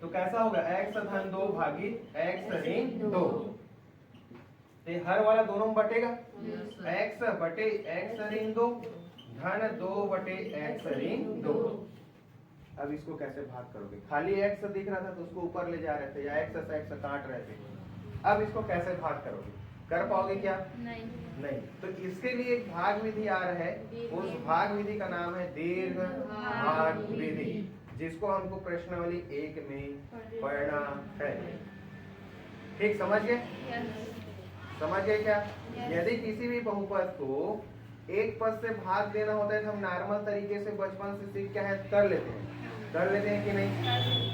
[SPEAKER 1] तो कैसा होगा? x धन 2 भागित x ऋण 2। हर वाला दोनों में बटेगा। x बटे x ऋण 2 धन 2 बटे x ऋण 2। अब इसको कैसे भाग करोगे? खाली x दिख रहा था तो उसको ऊपर ले जा रहे थे या x से x काट रहे थे। अब इसको कैसे भाग करोगे? कर पाओगे क्या? नहीं। तो इसके लिए एक भाग विधि आ रहा है, उस भाग विधि का नाम है दीर्घ भाग विधि, जिसको हमको प्रश्नावली 1 में पढ़ना है। ठीक समझ गए? समझ गए क्या? यदि किसी भी बहुपद को एक पद से भाग देना होता है तो हम नॉर्मल तरीके से बचपन से सीख क्या है कर लेते हैं कि नहीं?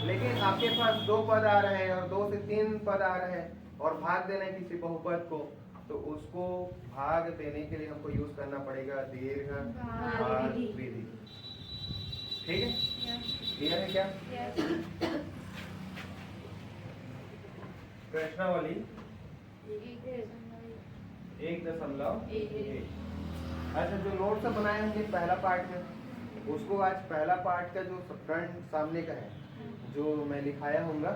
[SPEAKER 1] लेकिन आपके पास 2 पद आ रहे हैं और 2 से 3 पद आ रहे हैं और भाग देना है किसी बहुपद को, तो उसको भाग देने के लिए हमको यूज करना पड़ेगा दीर्घ भाग विधि। ठीक है, क्लियर है क्या? प्रश्नावली 1.1। अच्छा, जो नोट से बनाए होंगे पहला पार्ट में, उसको आज पहला पार्ट का जो फ्रंट सामने का है जो मैं लिखाया होऊंगा,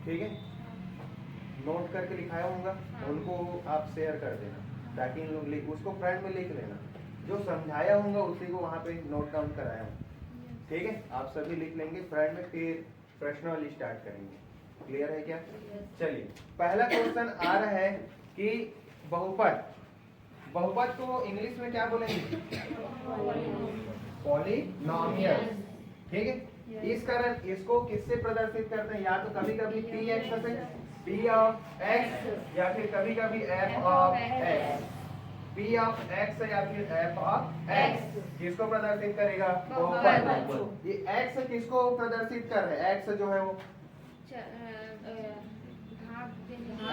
[SPEAKER 1] ठीक है, नोट करके लिखाया होऊंगा, उनको आप शेयर कर देना ताकि इन लोग उसको फ्रंट में लिख लेना। जो समझाया होऊंगा उसी को वहाँ पे नोट डाउन कराया हूँ। ठीक है, आप सभी लिख लेंगे फ्रंट में, फिर प्रश्नावली स्टार्ट करेंगे। क्लियर है क्या? चलिए, पहला क्वेश्चन आ रहा है कि बहुपद को इंग्लिश में क्या बोलेंगे? पॉलिनोमियल। ठीक है, इस कारण इसको किससे प्रदर्शित करते हैं? या तो कभी कभी px से p ऑफ x, या फिर कभी कभी f of x। p of x या फिर f ऑफ x किसको प्रदर्शित करेगा? बहुपद। ये x किसको प्रदर्शित कर रहे हैं? x जो है वो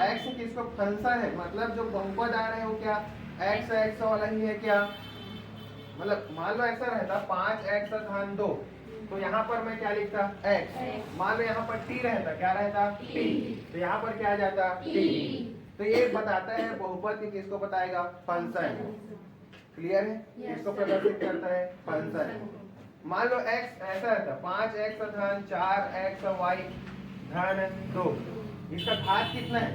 [SPEAKER 1] x किसको? फंक्शन है, मतलब जो बहुपद आ रहे हैं वो क्या x वाला ही है क्या? मतलब मान लो ऐसा रहता 5x धन 2, तो यहाँ पर मैं क्या लिखता? x। मान लो यहाँ पर t रहता, क्या रहता? t। तो यहाँ पर क्या आ जाता? t। तो ये बताता है बहुपद की किसको बताएगा? फंक्शन। क्लियर है? किसको प्रदर्शित करता है? फंक्शन। मान लो x ऐसा रहता 5x धन 4xy धन 2, इसका घात कितना है?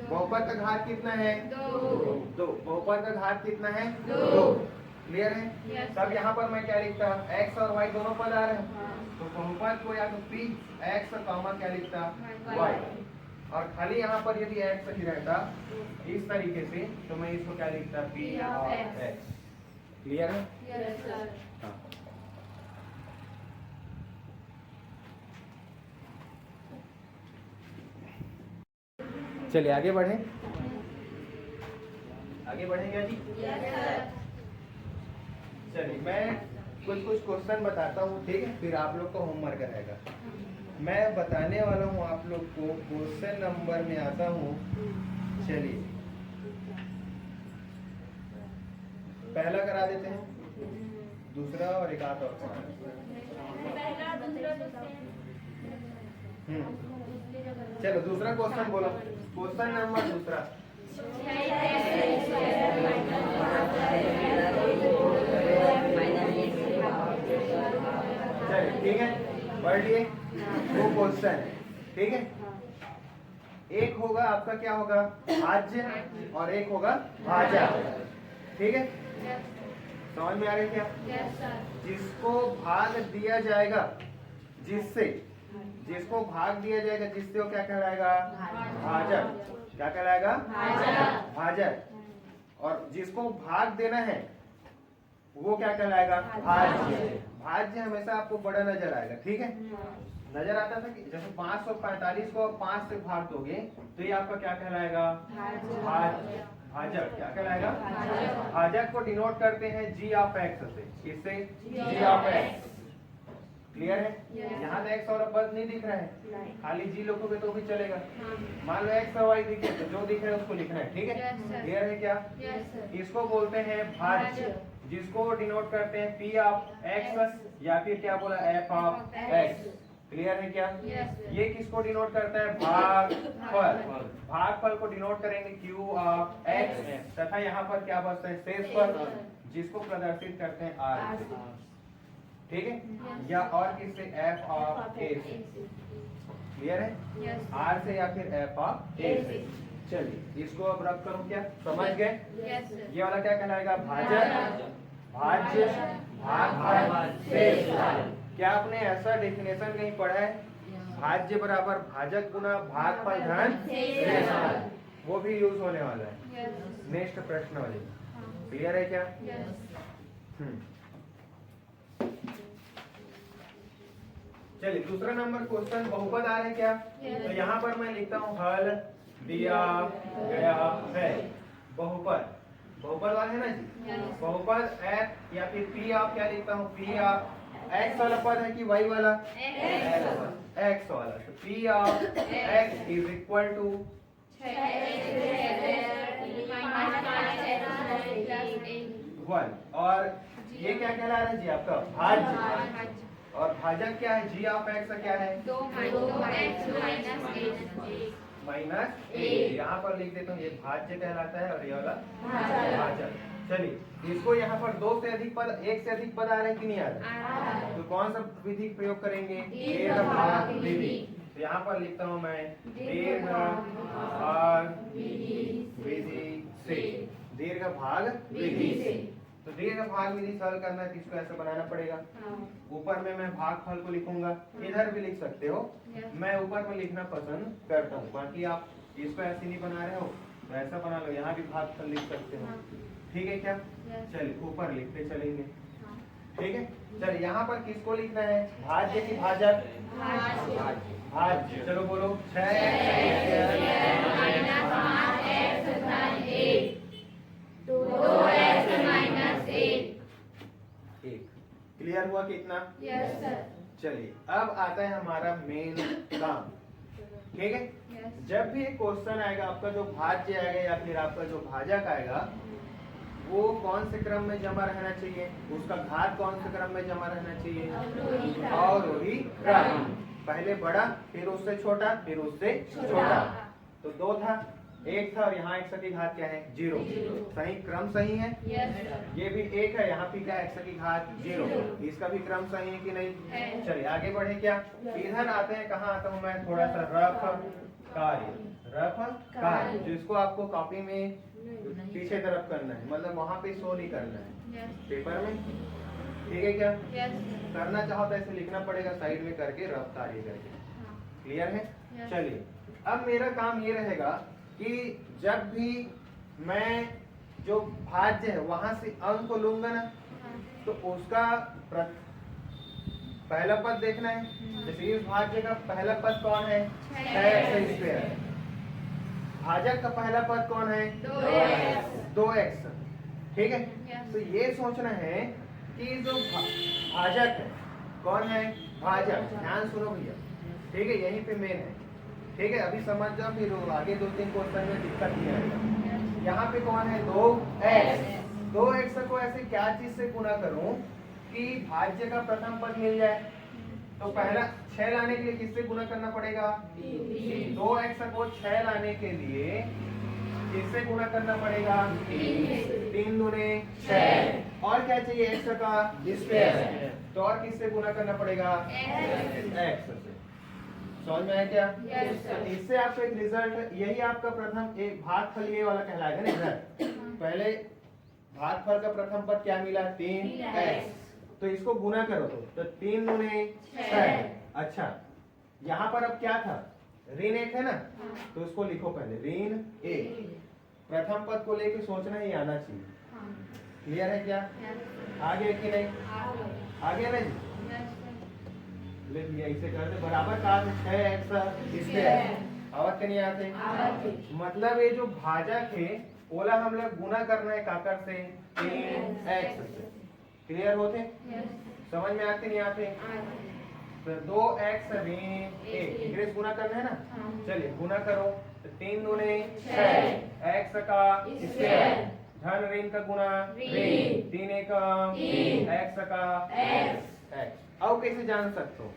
[SPEAKER 1] बहुपद का घात कितना है? 2। बहुपद का घात कितना है? 2। क्लियर है? तब यहाँ पर मैं क्या लिखता? x और y दोनों पद आ रहे हैं, तो बहुपद को या तो p x कॉमा क्या लिखता? y। और खाली यहाँ पर यदि x ही रहता इस तरीके से, तो मैं इसको क्या लिखता? p of x। क्लियर है? हाँ। चलिए आगे बढ़े। आगे बढ़ेंगे जी? चलिए, मैं कुछ क्वेश्चन बताता हूँ, ठीक है, फिर आप लोग को होमवर्क रहेगा। मैं बताने वाला हूँ आप लोग को, क्वेश्चन नंबर में आता हूँ चलिए पहला करा देते हैं, दूसरा और एक आध और करा देते हैं। चलो दूसरा क्वेश्चन बोलो, क्वेश्चन नंबर दूसरा। चलिए ठीक है, पढ़ लिए। वो क्वेश्चन है, ठीक है। एक होगा आपका क्या होगा, भाज्य, और एक होगा भाजक, ठीक है। समझ में आ रही क्या? जिसको भाग दिया जाएगा जिससे, जिसको भाग दिया जाएगा जिससे, वो क्या कहलाएगा, भाजक। क्या कहलाएगा, भाजक। और जिसको भाग देना है वो क्या कहलाएगा, भाज्य। भाज्य हमेशा आपको बड़ा नजर आएगा, ठीक है। नजर आता था कि जैसे 545 को 5 से भाग दोगे तो ये आपका क्या कहलाएगा, भाज्य। भाजक क्या कहलाएगा, भाजक को डिनोट करते हैं जी ऑफ एक्स से, किससे, जी ऑफ एक्स। क्लियर है? यहाँ तो एक्स और पद नहीं दिख रहा है, खाली जी लिखोगे तो भी चलेगा। मान लो एक्स और वाई दिखे तो जो दिख रहा है उसको लिखना है, ठीक है। क्लियर है क्या? इसको बोलते हैं भाज्य, जिसको डिनोट करते हैं पी ऑफ एक्स या फिर क्या बोला, एफ ऑफ एक्स। क्लियर है क्या? ये किसको डिनोट करता है, भागफल। भागफल को डिनोट करेंगे क्यू ऑफ एक्स, तथा यहाँ पर क्या बचता है, शेषफल, जिसको प्रदर्शित करते हैं आर से, ठीक है, या और किससे, एफ ऑफ ए से। क्लियर है? आर से या फिर एफ ऑफ ए से। चलिए इसको अब रब करूं, क्या समझ गए? ये वाला क्या कहलाएगा, भाजक, भाज्य, भागफल, शेषफल। क्या आपने ऐसा डेफिनेशन कहीं पढ़ा है, भाज्य बराबर भाजक गुना भागफल धन शेषफल? वो भी यूज होने वाला है नेक्स्ट प्रश्न वाले। क्लियर है क्या? चलिए दूसरा नंबर क्वेश्चन, बहुपद आ रहे हैं क्या? तो यहाँ पर मैं लिखता हूँ हल दिया गया है। बहुपद, बहुपद वाला है ना जी। बहुपद एफ या फिर पी ऑफ, क्या लिखता हूँ, पी ऑफ एक्स वाला पद है कि वाई वाला, एक्स वाला। तो P of X is equal to 1। और ये क्या कहला रहा है जी, आपका भाज्य। और भाजक क्या है, जी ऑफ एक्स क्या है, माइनस ए। यहाँ पर लिख देता हूँ, ये भाज्य कहलाता है और ये वाला भाजक। चलिए इसको यहाँ पर 2 से अधिक पद, 1 से अधिक पद आ रहे हैं कि नहीं आ रहे? तो कौन सा विधि प्रयोग करेंगे, दीर्घ भाग विधि। तो यहाँ पर लिखता हूँ मैं दीर्घ भाग विधि से, दीर्घ भाग विधि से। तो दीर्घ भाग विधि सरल करना है तो इसको ऐसे बनाना पड़ेगा। ऊपर में मैं भागफल को लिखूंगा, इधर भी लिख सकते हो, मैं ऊपर में लिखना पसंद करता हूँ। बाकी आप इसको ऐसे नहीं बना रहे हो तो ऐसा बना लो, यहाँ भी भागफल लिख सकते हो, ठीक है क्या? चलिए ऊपर लिखते चलेंगे, ठीक है। चलिए यहाँ पर किसको लिखना है, भाज्य की भाजक, भाज्य। चलो बोलो 1। क्लियर हुआ कितना? चलिए अब आता है हमारा मेन काम, ठीक है। जब भी एक क्वेश्चन आएगा आपका, जो भाज्य आएगा या फिर आपका जो भाजक आएगा, वो कौन से क्रम में जमा रहना चाहिए, उसका घात कौन से क्रम में जमा रहना चाहिए, अवरोही क्रम। पहले बड़ा, फिर उससे छोटा, फिर उससे छोटा। तो 2 था, 1 था, और यहाँ x की घात क्या है, 0। सही क्रम सही है? ये भी 1 है, यहाँ भी क्या है, x की घात 0। इसका भी क्रम सही है कि नहीं? चलिए आगे बढ़े क्या, इधर आते हैं, कहाँ आता हूँ मैं, थोड़ा सा रफ कार्य, रफ कार्य, जिसको आपको कॉपी में पीछे तरफ करना है, मतलब वहाँ पे शो नहीं करना है पेपर में, ठीक है क्या? करना चाहो तो ऐसे लिखना पड़ेगा साइड में करके, रफ कार्य करके। क्लियर है? चलिए अब मेरा काम ये रहेगा कि जब भी मैं जो भाज्य है वहां से अंक को लूंगा ना, तो उसका पहला पद देखना है। जैसे इस भाज्य का पहला पद कौन है, 6x²। भाजक का पहला पद कौन है, 2x, ठीक है। तो ये सोचना है कि जो भाजक है कौन है, भाजक, ध्यान सुनो भैया, ठीक है, यहीं पे मेन है। ठीक है, अभी समझ जाओ, फिर आगे 2-3 क्वेश्चन में दिक्कत नहीं आएगा। यहाँ पे कौन है 2x। 2x को ऐसे क्या चीज से गुना करूं कि भाज्य का प्रथम पद मिल जाए। तो पहला 6 लाने के लिए किससे गुना करना पड़ेगा? 2x को 6 लाने के लिए किससे गुना करना पड़ेगा? 3 दूने 6। और क्या चाहिए? x का स्क्वायर। तो और किससे गुना करना पड़ेगा? x से। समझ में आया क्या? इससे आपको एक रिजल्ट, यही आपका प्रथम एक भागफल ये वाला कहलाएगा ना इधर। पहले भागफल का प्रथम पद क्या मिला? 3x। तो इसको गुना करो तो 3 दूने 6। अच्छा, यहाँ पर अब क्या था? ऋण 1 है ना, तो उसको लिखो पहले ऋण 1। प्रथम पद को लेके सोचना ही आना चाहिए। क्लियर है क्या? आगे कि नहीं? आगे ना जी, ले लिया, इसे करते बराबर का 6x स्क्वायर। और क्या नहीं आते? मतलब ये जो भाजक है ओला हम लोग गुना करना है काकर से? 3x से। क्लियर होते? समझ में आते नहीं आते? तो 2x ऋण 1 इंग्लिश गुना करना है ना। चलिए गुना करो तो 3 दूने 6, x का स्क्वायर, धन ऋण का गुना ऋण, 3 का x का x। अब कैसे जान सकते हो?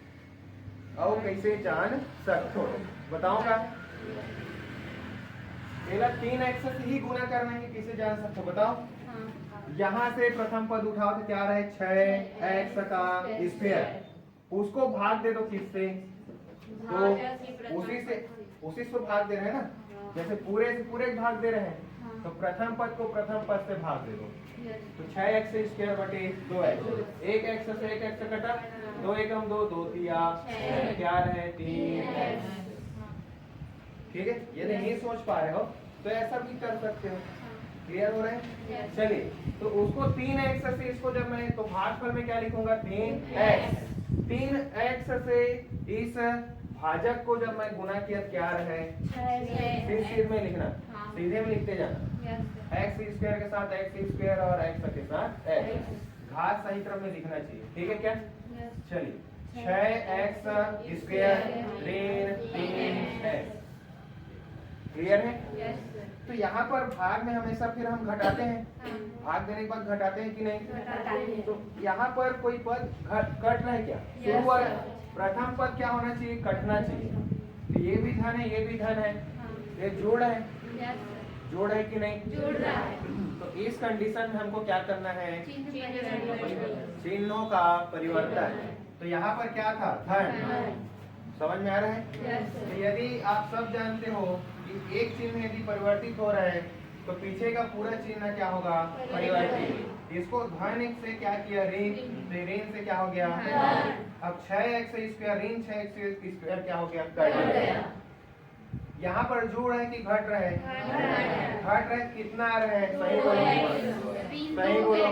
[SPEAKER 1] अब कैसे जान सकते हो बताऊंगा। पहला 3x से ही गुना करना है, किसे जान सकते हो बताओ? यहाँ से प्रथम पद उठाओ तो क्या रहे? 6x का स्क्वायर। उसको भाग दे दो किससे? तो उसी से भाग दे रहे हैं ना, जैसे पूरे से पूरे भाग दे रहे हैं, तो प्रथम पद को प्रथम पद से भाग दे दो। तो 6x स्क्वायर बटे 2x। 1x से 1x कटा, 2 एकम 2, 2 तिया क्या रहे? 3x। ठीक है, यदि नहीं सोच पा रहे हो तो ऐसा भी कर सकते हो। क्लियर हो रहा है? चलिए, तो उसको 3x से इसको जब मैं तो भागफल में क्या लिखूंगा? 3x। 3x से इस भाजक को जब मैं गुना किया क्या रहे? सीधे में लिखना, सीधे में लिखते जाना। x स्क्वायर के साथ x स्क्वायर और x के साथ x। घात सही क्रम में लिखना चाहिए। ठीक है क्या? चलिए, 6x स्क्वायर ऋण 3x। क्लियर है? तो यहाँ पर भाग में हमेशा फिर हम घटाते हैं। भाग देने के बाद घटाते हैं कि नहीं? तो यहाँ पर कोई पद कट रहा है क्या? शुरू वाला प्रथम पद क्या होना चाहिए? कटना चाहिए। तो ये भी धन है, ये भी धन है, ये जोड़ है। जोड़ है कि नहीं?
[SPEAKER 2] जोड़ रहा है।
[SPEAKER 1] तो इस कंडीशन में हमको क्या करना है? चिन्हों का परिवर्तन। तो यहाँ पर क्या था? धन। समझ में आ रहा है? तो यदि आप सब जानते हो कि एक चिन्ह यदि परिवर्तित हो रहा है तो पीछे का पूरा चिन्ह क्या होगा? परिवर्तित। इसको धन एक से क्या किया? ऋण, तो ऋण से क्या हो गया? अब 6x स्क्वायर ऋण 6x स्क्वायर क्या हो गया? कट गया। यहाँ पर जोड़ है कि घट रहा है? घट रहा है। कितना आ रहा है? सही बोलो, सही बोलो।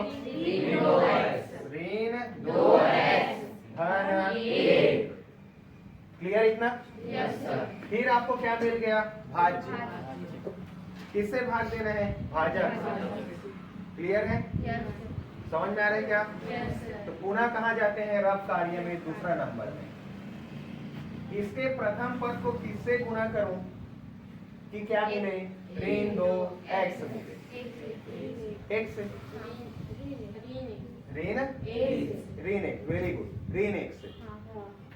[SPEAKER 1] ऋण 2x धन 1। क्लियर इतना? फिर आपको क्या मिल गया? भाज्य। किससे भाग देना है? भाजक। क्लियर है? समझ में आ रहा है क्या? तो पुनः कहाँ जाते हैं? रब कार्य में दूसरा नंबर में। इसके प्रथम पद को किससे गुना करूं कि क्या मिले? ऋण 2x मिले। x से ऋण 1, वेरी गुड। ऋण 1 से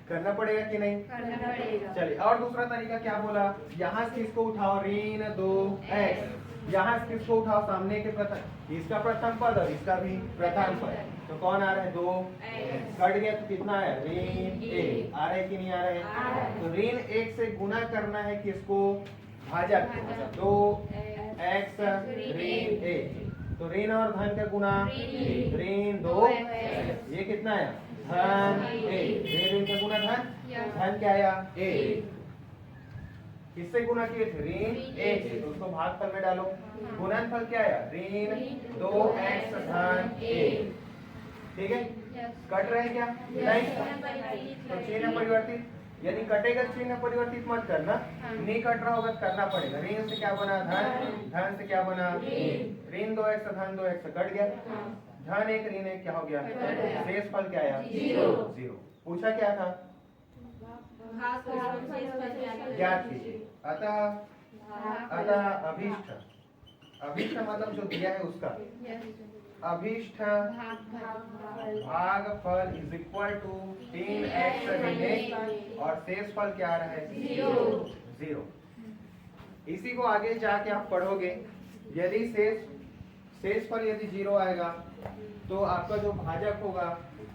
[SPEAKER 1] करना पड़ेगा कि नहीं?
[SPEAKER 2] करना पड़ेगा।
[SPEAKER 1] चलिए, और दूसरा तरीका क्या बोला? यहाँ से किसको उठाओ? ऋण 2x। यहाँ से किसको उठाओ? सामने के प्रथम, इसका प्रथम पद और इसका भी प्रथम पद। तो कौन आ रहा है? 2 कट गया तो कितना है? ऋण 1। आ रहा है कि नहीं आ रहा है? तो ऋण 1 से गुना करना है किसको? भाजक। 2x ऋण 1। तो ऋण और धन का गुना ऋण 2। ये कितना है? धन 1। ऋण का गुना धन, धन क्या आया? 1। किससे गुना किए थे? ऋण 1 से। तो उसको भागफल में डालो। गुणनफल क्या आया? ऋण 2x धन 1। ठीक है? कट रहे क्या? नहीं। तो चिन्ह परिवर्तित। यदि कटेगा चिन्ह परिवर्तित मत करना। नहीं कट रहा होगा करना पड़ेगा। ऋण से क्या बना? धन। धन से क्या बना? ऋण 2x धन 2x कट गया। धन 1 ऋण 1 क्या हो गया? शेष फल क्या आया? 0। पूछा क्या था? ज्ञात कीजिए। अतः अभीष्ट, अभीष्ट मतलब जो दिया है उसका, अभीष्ट भागफल इज इक्वल टू 3x और शेष फल क्या आ रहा है? 0। इसी को आगे जाके आप पढ़ोगे, यदि शेष फल यदि 0 आएगा तो आपका जो भाजक होगा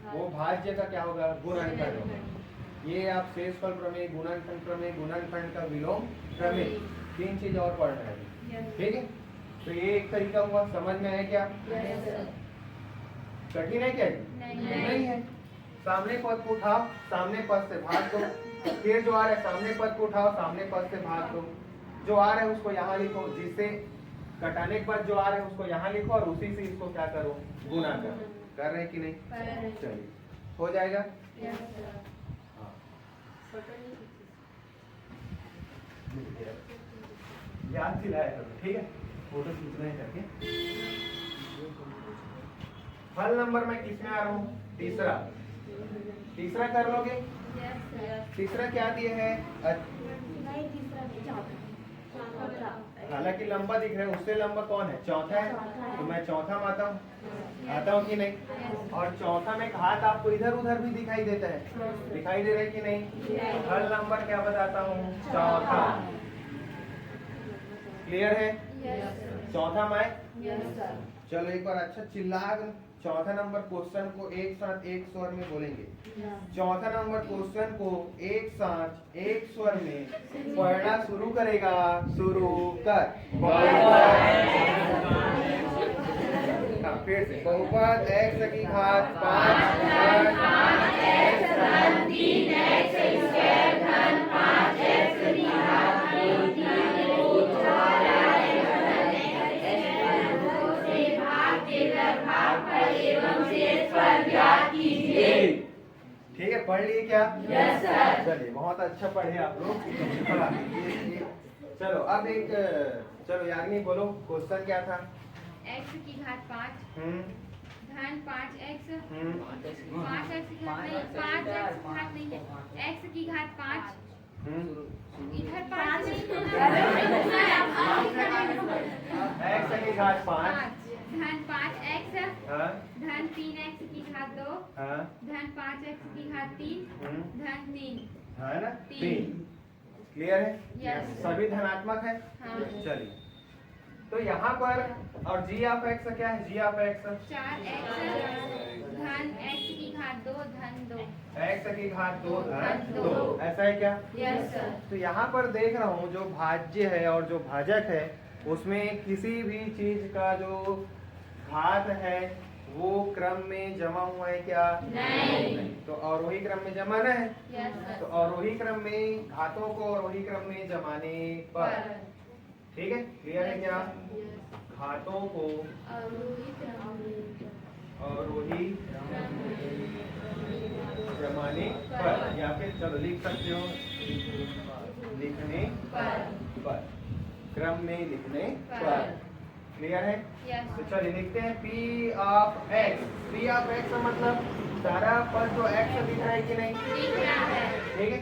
[SPEAKER 1] वो भाज्य का क्या होगा? गुणनखंड होगा। ये आप शेषफल प्रमेय, गुणनखंड प्रमेय, गुणनखंड का विलोम प्रमेय, 3 चीज और पढ़ रहे हैं, ठीक है? तो ये एक तरीका हुआ, समझ में है क्या? कठिन है क्या? नहीं है। सामने पद को उठाओ, सामने पद से भाग दो, फिर जो आ रहा है सामने पद को उठाओ, सामने पद से भाग दो, जो आ रहा है उसको यहाँ लिखो, जिससे कटाने के बाद जो आ रहा है उसको यहाँ लिखो और उसी से इसको क्या करो? गुना करो। कर रहे कि नहीं? चलिए, हो जाएगा। याद दिलाया करो, ठीक है? फोटो खींचना है करके। फल नंबर में किस में आ रहा हूँ? तीसरा कर लोगे? तीसरा क्या दिए है? हालांकि लंबा दिख रहा है, उससे लंबा कौन है? चौथा है, तो मैं चौथा में आता हूँ कि नहीं? और चौथा में घात आपको इधर उधर भी दिखाई देता है, दिखाई दे रहा है कि नहीं? हर नंबर क्या बताता हूँ? चौथा। क्लियर है? चौथा में चलो एक बार अच्छा चिल्ला, चौथा नंबर क्वेश्चन को एक साथ एक स्वर में बोलेंगे। चौथा नंबर क्वेश्चन को एक साथ एक स्वर में पढ़ना शुरू करेगा। शुरू कर। फिर से बहुपद x की घात 5 ठीक है, पढ़ लिए क्या? Yes sir. चलिए, बहुत अच्छा पढ़े आप लोग। चलो अब एक, चलो याग्नि बोलो, क्वेश्चन क्या था?
[SPEAKER 2] x की घात 5 धन 5x 5x की घात नहीं, 5x की घात नहीं है, x की घात 5 इधर 5 नहीं है,
[SPEAKER 1] x की घात 5
[SPEAKER 2] धन 5x धन 3x की घात 2 धन 5x की घात 3 धन 3
[SPEAKER 1] है ना? 3। क्लियर है?
[SPEAKER 2] यस।
[SPEAKER 1] सभी धनात्मक है। चलिए, तो यहाँ पर और g ऑफ x क्या है? g ऑफ x
[SPEAKER 2] 4x धन x की घात 2 धन 2
[SPEAKER 1] x की घात 2 धन 2, ऐसा है क्या?
[SPEAKER 2] Yes sir.
[SPEAKER 1] तो यहाँ पर देख रहा हूँ जो भाज्य है और जो भाजक है उसमें किसी भी चीज का जो घात है वो क्रम में जमा हुआ है क्या? नहीं। तो अवरोही क्रम में जमाना है।
[SPEAKER 2] Yes sir.
[SPEAKER 1] तो अवरोही क्रम में घातों को अवरोही क्रम में जमाने पर, ठीक है? क्लियर है क्या? घातों को अवरोही जमाने पर, या फिर चलो लिख सकते हो लिखने पर, क्रम में लिखने पर। क्लियर है? तो चलिए लिखते हैं P of x। P of x का मतलब सारा पद जो x दिख रहा है कि नहीं?
[SPEAKER 2] दिख रहा है।
[SPEAKER 1] ठीक है,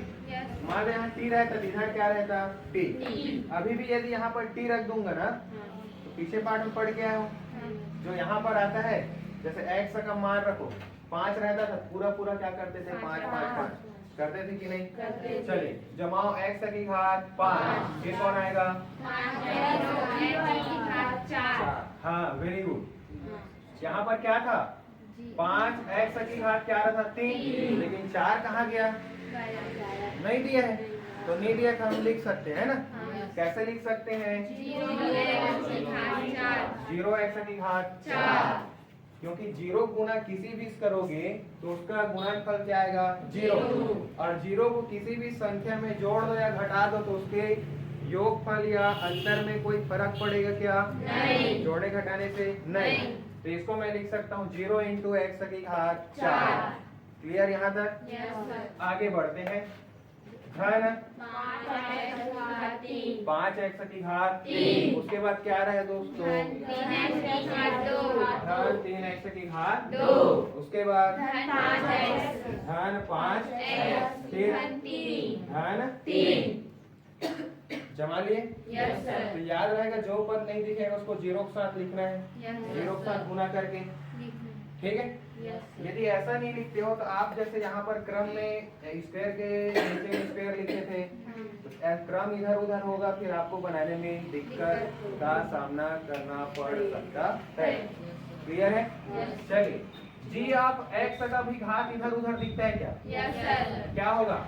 [SPEAKER 1] मान लो यहाँ t रहता, इधर क्या रहता? t। अभी भी यदि यहाँ पर t रख दूंगा ना तो पीछे पार्ट में पढ़ के आया हूँ, जो यहाँ पर आता है जैसे x का मान रखो 5 रहता था, पूरा पूरा क्या करते थे? 5 5 5 करते थे कि नहीं? चलिए जमाओ x की घात 5, ये कौन आएगा? हाँ, वेरी गुड। यहाँ पर क्या था? 5x की घात क्या रहा था? 3, लेकिन 4 कहाँ गया? नहीं दिया है, तो नहीं दिया था, हम लिख सकते हैं ना? कैसे लिख सकते हैं? 0x की घात 4, क्योंकि 0 गुना किसी भी करोगे तो उसका गुणनफल क्या आएगा? 0। और 0 को किसी भी संख्या में जोड़ दो या घटा दो तो उसके योगफल या अंतर में कोई फर्क पड़ेगा क्या? नहीं। जोड़े घटाने से नहीं। तो इसको मैं लिख सकता हूँ 0 इंटू x की घात 4। क्लियर यहाँ तक?
[SPEAKER 2] Yes sir.
[SPEAKER 1] आगे बढ़ते हैं। धन
[SPEAKER 2] 5x
[SPEAKER 1] 5x की घात 3। उसके बाद क्या रहा है दोस्तों?
[SPEAKER 2] धन 3x की घात 2
[SPEAKER 1] धन 3x की घात
[SPEAKER 2] 2।
[SPEAKER 1] उसके बाद
[SPEAKER 2] धन 5x
[SPEAKER 1] धन 5x फिर
[SPEAKER 2] धन 3
[SPEAKER 1] धन
[SPEAKER 2] 3।
[SPEAKER 1] जमा लिए।
[SPEAKER 2] Yes sir.
[SPEAKER 1] तो याद रहेगा जो पद नहीं दिखेगा उसको जीरो के साथ लिखना है, जीरो के साथ गुना करके, ठीक है। यदि ऐसा नहीं लिखते हो तो आप जैसे यहाँ पर क्रम में स्क्वायर के नीचे में स्क्वायर लिखे थे, तो क्रम इधर उधर होगा, फिर आपको बनाने में दिक्कत का सामना करना पड़ सकता है। क्लियर है? चलिए जी, आप x का भी घात इधर उधर दिखता है क्या?
[SPEAKER 2] Yes sir.
[SPEAKER 1] क्या होगा?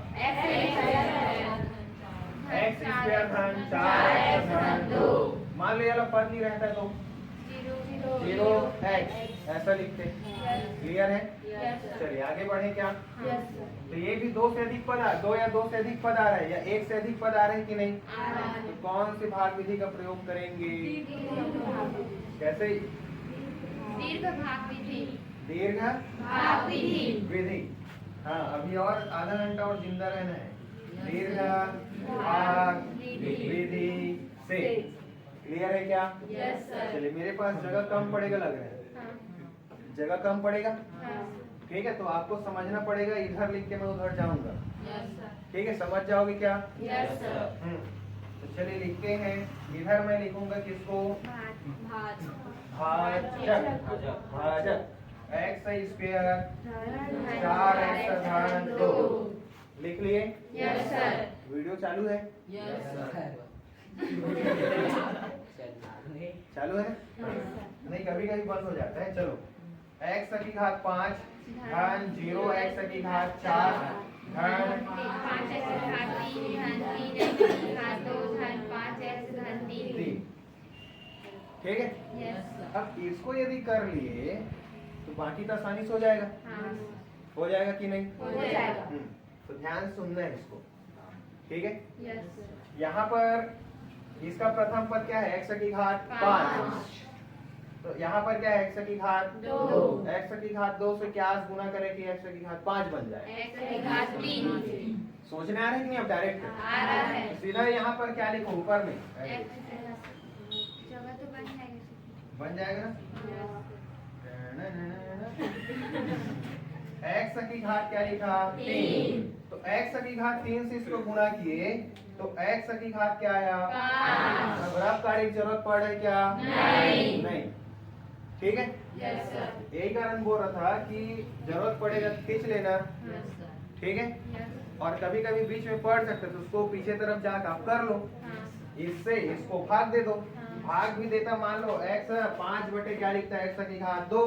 [SPEAKER 1] x स्क्वायर धन 4x धन 2। मान लो ये पद नहीं रहता तो 0x ऐसा लिखते। क्लियर है? चलिए आगे बढ़े क्या? तो ये भी दो से अधिक पद दो या दो से अधिक पद आ रहा है या एक से अधिक पद आ रहे हैं कि नहीं? तो कौन से भाग विधि का प्रयोग करेंगे? कैसे?
[SPEAKER 2] दीर्घ भाग विधि।
[SPEAKER 1] दीर्घ
[SPEAKER 2] भाग विधि।
[SPEAKER 1] विधि। हाँ, अभी और आधा घंटा और जिंदा रहना है। दीर्घ भाग विधि से। क्लियर है क्या?
[SPEAKER 2] Yes sir.
[SPEAKER 1] चलिए मेरे पास जगह कम पड़ेगा लग रहा है, जगह कम पड़ेगा, ठीक है। तो आपको समझना पड़ेगा, इधर लिख के मैं उधर जाऊंगा, ठीक है। समझ जाओगे क्या?
[SPEAKER 2] Yes sir.
[SPEAKER 1] तो चलिए लिखते हैं। इधर मैं लिखूंगा किसको? भाजक x स्क्वायर 4x धन 2। लिख लिए?
[SPEAKER 2] Yes sir.
[SPEAKER 1] वीडियो चालू है? चालू है? नहीं, कभी कभी बंद हो जाता है। चलो x की घात 5 धन 0x की घात 4 धन
[SPEAKER 2] 5x की घात 3 धन 3x की घात 2 धन 5x धन 3।
[SPEAKER 1] ठीक है।
[SPEAKER 2] यस।
[SPEAKER 1] अब इसको यदि कर लिए तो बाकी तो आसानी से हो जाएगा। हो जाएगा कि नहीं?
[SPEAKER 2] हो जाएगा।
[SPEAKER 1] तो ध्यान सुनना है इसको, ठीक है।
[SPEAKER 2] यस।
[SPEAKER 1] यहाँ पर इसका प्रथम पद क्या है? x की घात 5। तो यहाँ पर क्या है? x की घात
[SPEAKER 2] 2।
[SPEAKER 1] x की घात 2 से क्या गुना करें कि x की घात 5 बन जाए?
[SPEAKER 2] x की घात 3।
[SPEAKER 1] सोचने आ रहा है कि नहीं? अब डायरेक्ट
[SPEAKER 2] आ रहा है।
[SPEAKER 1] सीधा यहाँ पर क्या लिखो ऊपर में?
[SPEAKER 2] जगह तो बन जाएगा।
[SPEAKER 1] बन जाएगा ना? x की घात क्या लिखा? 3। तो x की घात 3 से इसको गुणा किए तो x की घात क्या आया? 5। अब रफ कार्य की जरूरत पड़ रही क्या? नहीं। ठीक है।
[SPEAKER 2] Yes sir.
[SPEAKER 1] यही कारण बोल रहा था कि जरूरत पड़ेगा तो खींच लेना,
[SPEAKER 2] यस सर।
[SPEAKER 1] ठीक है।
[SPEAKER 2] यस।
[SPEAKER 1] और कभी कभी बीच में पढ़ सकते तो उसको पीछे तरफ जाकर आप कर लो, इससे इसको भाग दे दो। भाग भी देता, मान लो x 5 बटे क्या लिखता है? x की घात 2।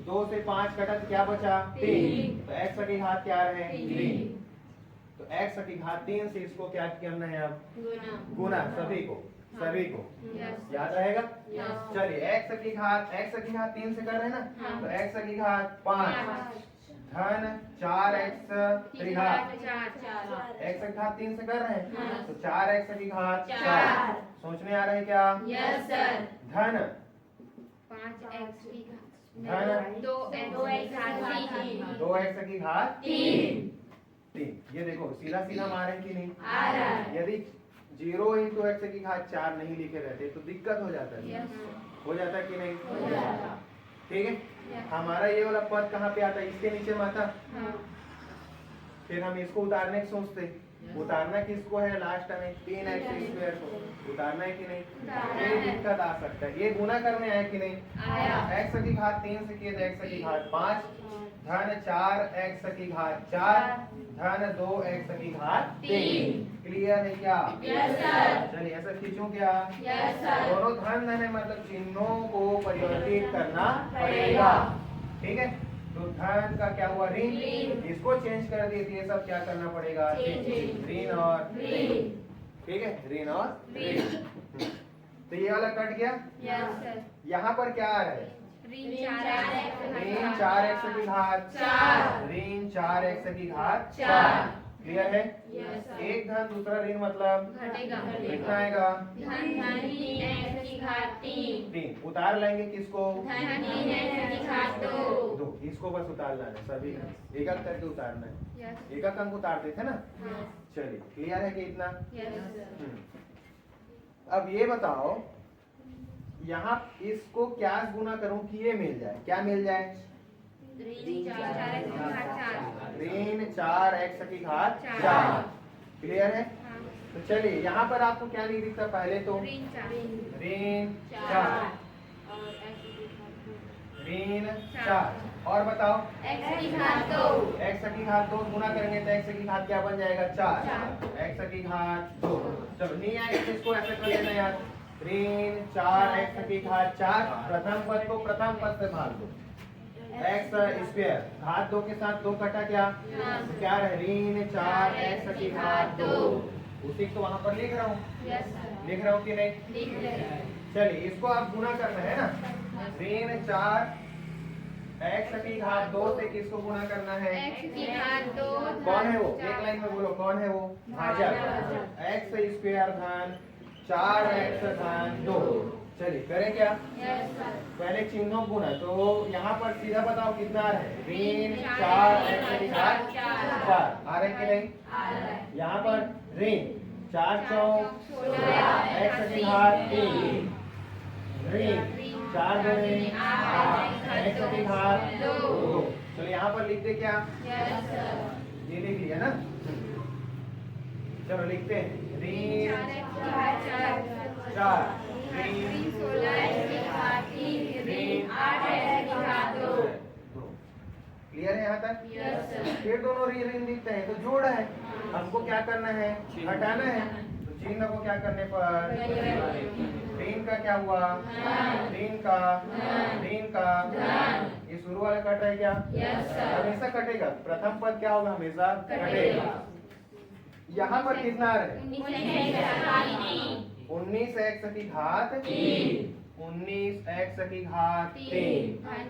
[SPEAKER 1] 2 से 5 कटा तो क्या बचा? 3। तो x की घात क्या रहे? 3। तो x की घात 3 से इसको क्या करना है? अब गुना सभी को याद रहेगा। चलिए x की घात 3 से कर रहे हैं ना, तो x की घात 5 धन 4x त्रिघात। x की घात 3 से कर रहे हैं तो 4x की घात 4। सोचने आ रहे हैं क्या?
[SPEAKER 2] Yes sir.
[SPEAKER 1] धन
[SPEAKER 2] 5x की घात
[SPEAKER 1] धन
[SPEAKER 2] 2x की घात 3।
[SPEAKER 1] 2x की घात 3। ये देखो सीधा सीधा मारे कि नहीं?
[SPEAKER 2] आ रहा है।
[SPEAKER 1] यदि 0 इंटू x की घात 4 नहीं लिखे रहते तो दिक्कत हो जाता है।
[SPEAKER 2] यस।
[SPEAKER 1] हो जाता है कि नहीं?
[SPEAKER 2] हो जाता।
[SPEAKER 1] ठीक है। हमारा ये वाला पद कहाँ पे आता है? इसके नीचे में आता। फिर हम इसको उतारने की सोचते, उतारना किसको है? लास्ट में 3x स्क्वायर को उतारना है कि नहीं? ये दिक्कत आ सकता है। ये गुना करने आया कि नहीं?
[SPEAKER 2] आया।
[SPEAKER 1] x की घात 3 से किए तो x की घात 5 धन 4x की घात 4 धन 2x की घात 3। क्लियर है क्या?
[SPEAKER 2] Yes sir.
[SPEAKER 1] चलिए ऐसा खींचूं क्या?
[SPEAKER 2] Yes sir.
[SPEAKER 1] दोनों धन धन है, मतलब चिन्हों को परिवर्तित करना पड़ेगा, ठीक है। तो धन का क्या हुआ? ऋण। इसको चेंज कर दिए तो ये सब क्या करना पड़ेगा? ऋण और ठीक है, ऋण और तो ये वाला कट गया।
[SPEAKER 2] Yes sir.
[SPEAKER 1] यहाँ पर क्या आ रहा है?
[SPEAKER 2] ऋण
[SPEAKER 1] 4x की घात 4। ऋण 4x की घात 4। क्लियर है? एक धन दूसरा ऋण मतलब
[SPEAKER 2] घटेगा।
[SPEAKER 1] कितना आएगा?
[SPEAKER 2] धन 3x की घात 3।
[SPEAKER 1] 3। उतार लेंगे किसको?
[SPEAKER 2] धन 3x की घात 2।
[SPEAKER 1] 2। इसको बस उतारना है, सभी एक एक करके उतारना है।
[SPEAKER 2] यस
[SPEAKER 1] एक एक अंक उतारते थे ना।
[SPEAKER 2] हाँ
[SPEAKER 1] चलिए क्लियर है कि इतना?
[SPEAKER 2] यस
[SPEAKER 1] अब ये बताओ, यहाँ इसको क्या गुना करूं कि ये मिल जाए, क्या मिल जाए?
[SPEAKER 2] ऋण 4x
[SPEAKER 1] ऋण 4x की घात 4।
[SPEAKER 2] चार।
[SPEAKER 1] क्लियर है?
[SPEAKER 2] हाँ
[SPEAKER 1] तो चलिए यहाँ पर आपको क्या नहीं दिखता पहले तो?
[SPEAKER 2] ऋण 4
[SPEAKER 1] ऋण 4, ऋण 4। और बताओ
[SPEAKER 2] x की घात 2
[SPEAKER 1] x की घात 2 गुना करेंगे तो x की घात क्या बन जाएगा? 4। x की घात 2। चलो नहीं आएगा तो इसको ऐसे कर लेना यार, ऋण 4x की घात 4, प्रथम पद को प्रथम पद से भाग दो, x स्क्वायर, घात 2 के साथ 2 कटा क्या? तो क्या रहे? ऋण 4x की घात 2। उसी को वहां पर लिख रहा हूँ,
[SPEAKER 2] यस
[SPEAKER 1] लिख रहा हूँ कि नहीं?
[SPEAKER 2] लिख रहे
[SPEAKER 1] चलिए इसको आप गुना करना है ना, ऋण 4 x की घात 2 से किसको गुना करना है?
[SPEAKER 2] x की घात 2
[SPEAKER 1] कौन है वो? एक लाइन में बोलो, कौन है वो? भाजक। x स्क्वायर धन 4x धन 2। चलिए करें क्या?
[SPEAKER 2] यस
[SPEAKER 1] पहले चिन्हों गुना, तो यहाँ पर सीधा बताओ कितना है? ऋण 4x की घात 4 आ रहे कि नहीं? यहाँ पर ऋण 4 चौक 16 x की घात 3, ऋण 4 दूनी 8 x की घात 2। चलो यहाँ पर लिख दे क्या?
[SPEAKER 2] यस
[SPEAKER 1] ये लिख लिया ना? चलो लिखते हैं, ऋण 4 ऋण
[SPEAKER 2] 16x की घात 3 ऋण 8x की घात 2।
[SPEAKER 1] क्लियर है यहाँ तक?
[SPEAKER 2] यस
[SPEAKER 1] फिर दोनों ऋण दिखते हैं तो जोड़ है, हमको क्या करना है? हटाना है। तो चिन्ह को क्या करने पर? ऋण का क्या हुआ? ऋण का, ऋण का, ये शुरू वाला कट है क्या?
[SPEAKER 2] यस
[SPEAKER 1] हमेशा कटेगा, प्रथम पद क्या होगा? हमेशा कटेगा। यहाँ पर कितना आ रहा है? 19x की घात 19x की घात 3 धन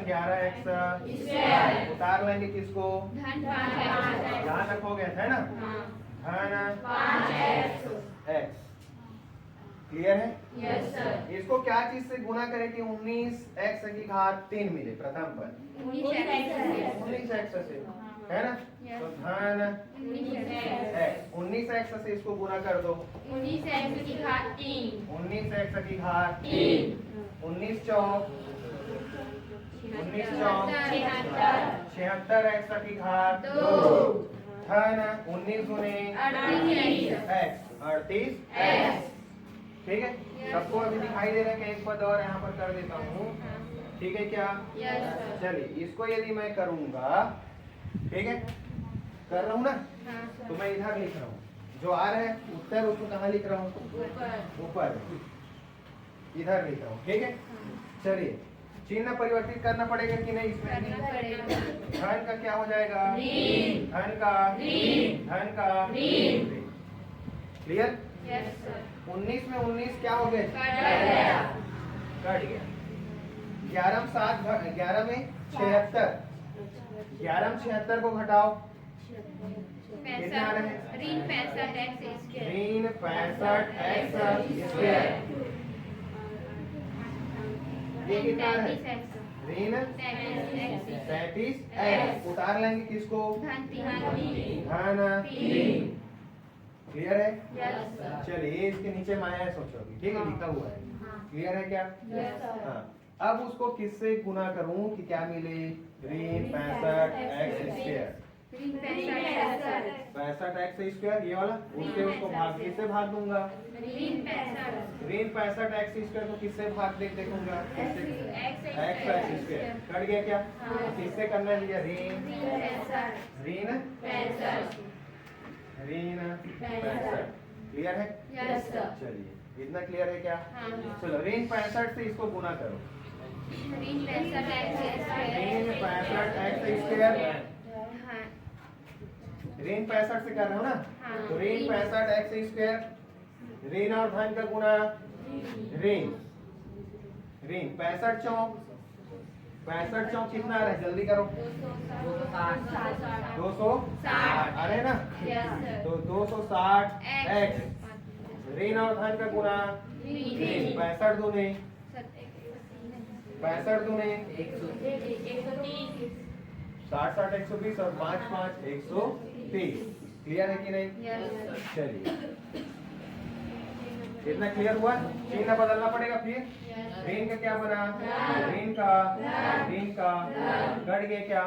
[SPEAKER 1] 11x। उतार लेंगे किसको?
[SPEAKER 2] धन 5x
[SPEAKER 1] यहाँ तक हो गया था ना? धन 5x। क्लियर है?
[SPEAKER 2] यस सर
[SPEAKER 1] इसको क्या चीज से गुना करें कि 19x की घात 3 मिले? प्रथम पद 19x से है ना? तो धन 19x से इसको गुना कर दो,
[SPEAKER 2] 19x की घात 3
[SPEAKER 1] 19x की घात 3, 19 चौक 76x की घात 2, धन 19 गुने x 38x। ठीक है? सबको अभी दिखाई दे रहा है कि एक पद और यहाँ पर कर देता हूँ, ठीक है क्या?
[SPEAKER 2] यस सर
[SPEAKER 1] चलिए इसको यदि मैं करूंगा, ठीक है, कर रहा हूँ ना, तो मैं इधर लिख रहा हूँ, जो आ रहा है उत्तर उसको कहाँ लिख रहा हूँ? ऊपर इधर लिख रहा हूँ। ठीक है? चलिए चिन्ह परिवर्तित करना पड़ेगा कि नहीं इसमें? धन का क्या हो जाएगा? धन का, धन का, क्लियर?
[SPEAKER 2] यस सर
[SPEAKER 1] 19 में 19 क्या हो गए? कट गया। 11 में 7, 11 में 76, 11 में 76 को घटाओ, कितना आ रहा है?
[SPEAKER 2] ऋण 65x स्क्वायर
[SPEAKER 1] ऋण 65x स्क्वायर। ये कितना है? ऋण 35x। उतार लेंगे किसको?
[SPEAKER 2] धन 3
[SPEAKER 1] धन 3। क्लियर है?
[SPEAKER 2] यस
[SPEAKER 1] चलिए इसके नीचे माया सोचोगी, ठीक है, लिखा हुआ है। क्लियर है क्या?
[SPEAKER 2] यस सर
[SPEAKER 1] हाँ, अब उसको किससे गुना करूं कि क्या मिले? ऋण 65x स्क्वायर।
[SPEAKER 2] ऋण 65
[SPEAKER 1] 65x स्क्वायर ये वाला, उससे उसको भाग किससे भाग दूंगा?
[SPEAKER 2] ऋण 65
[SPEAKER 1] ऋण 65x स्क्वायर को किससे भाग दे देखूंगा? x square. कट गया क्या? किससे करना है भैया? ऋण ऋण
[SPEAKER 2] 65
[SPEAKER 1] ऋण 65। क्लियर है?
[SPEAKER 2] यस सर
[SPEAKER 1] चलिए इतना क्लियर है क्या?
[SPEAKER 2] हाँ
[SPEAKER 1] चलो ऋण 65 से इसको गुना करो,
[SPEAKER 2] ऋण 65x
[SPEAKER 1] ऋण
[SPEAKER 2] स्क्वायर
[SPEAKER 1] 65x स्क्वायर।
[SPEAKER 2] हाँ
[SPEAKER 1] ऋण 65 से कर रहे हो ना?
[SPEAKER 2] हाँ।
[SPEAKER 1] तो ऋण 65x स्क्वायर, ऋण और धन का गुना ऋण, ऋण 65 चौक, 65 चौक कितना आ रहा है? जल्दी करो, 260 आ रहे हैं ना?
[SPEAKER 2] यस सर
[SPEAKER 1] तो 260x, ऋण और धन का गुना ऋण 65 दूनी 65 दूने 60 60 120 और 5 5 130। क्लियर है कि नहीं? चलिए इतना क्लियर हुआ। चिन्ह बदलना पड़ेगा फिर। ऋण का क्या बना? ऋण का घट गया क्या?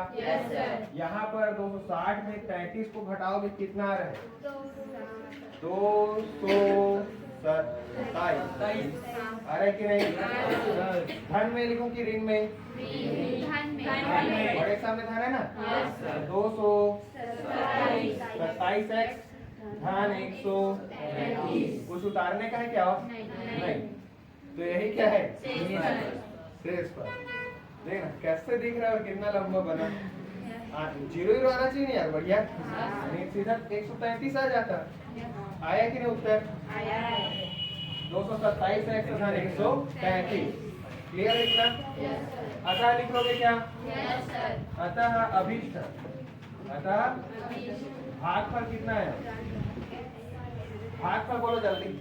[SPEAKER 1] यहाँ पर 260 में 33 को घटाओगे कितना आ रहा है? 227 आ रहा है कि नहीं? धन में लिखूं कि ऋण में? बड़े सामने धन है ना? 227 x धन 130। कुछ उतारने का है क्या? नहीं। तो यही क्या है? शेष पर। देखना कैसे दिख रहा है और कितना लंबा बना। जीरो ही आना चाहिए यार, बढ़िया। सीधा 135 आ जाता। आया कि नहीं उत्तर? 227 x धन 135। क्लियर है इतना? अतः लिख लोगे क्या? अतः अभीष्ट। अतः भागफल कितना है? भागफल बोलो जल्दी।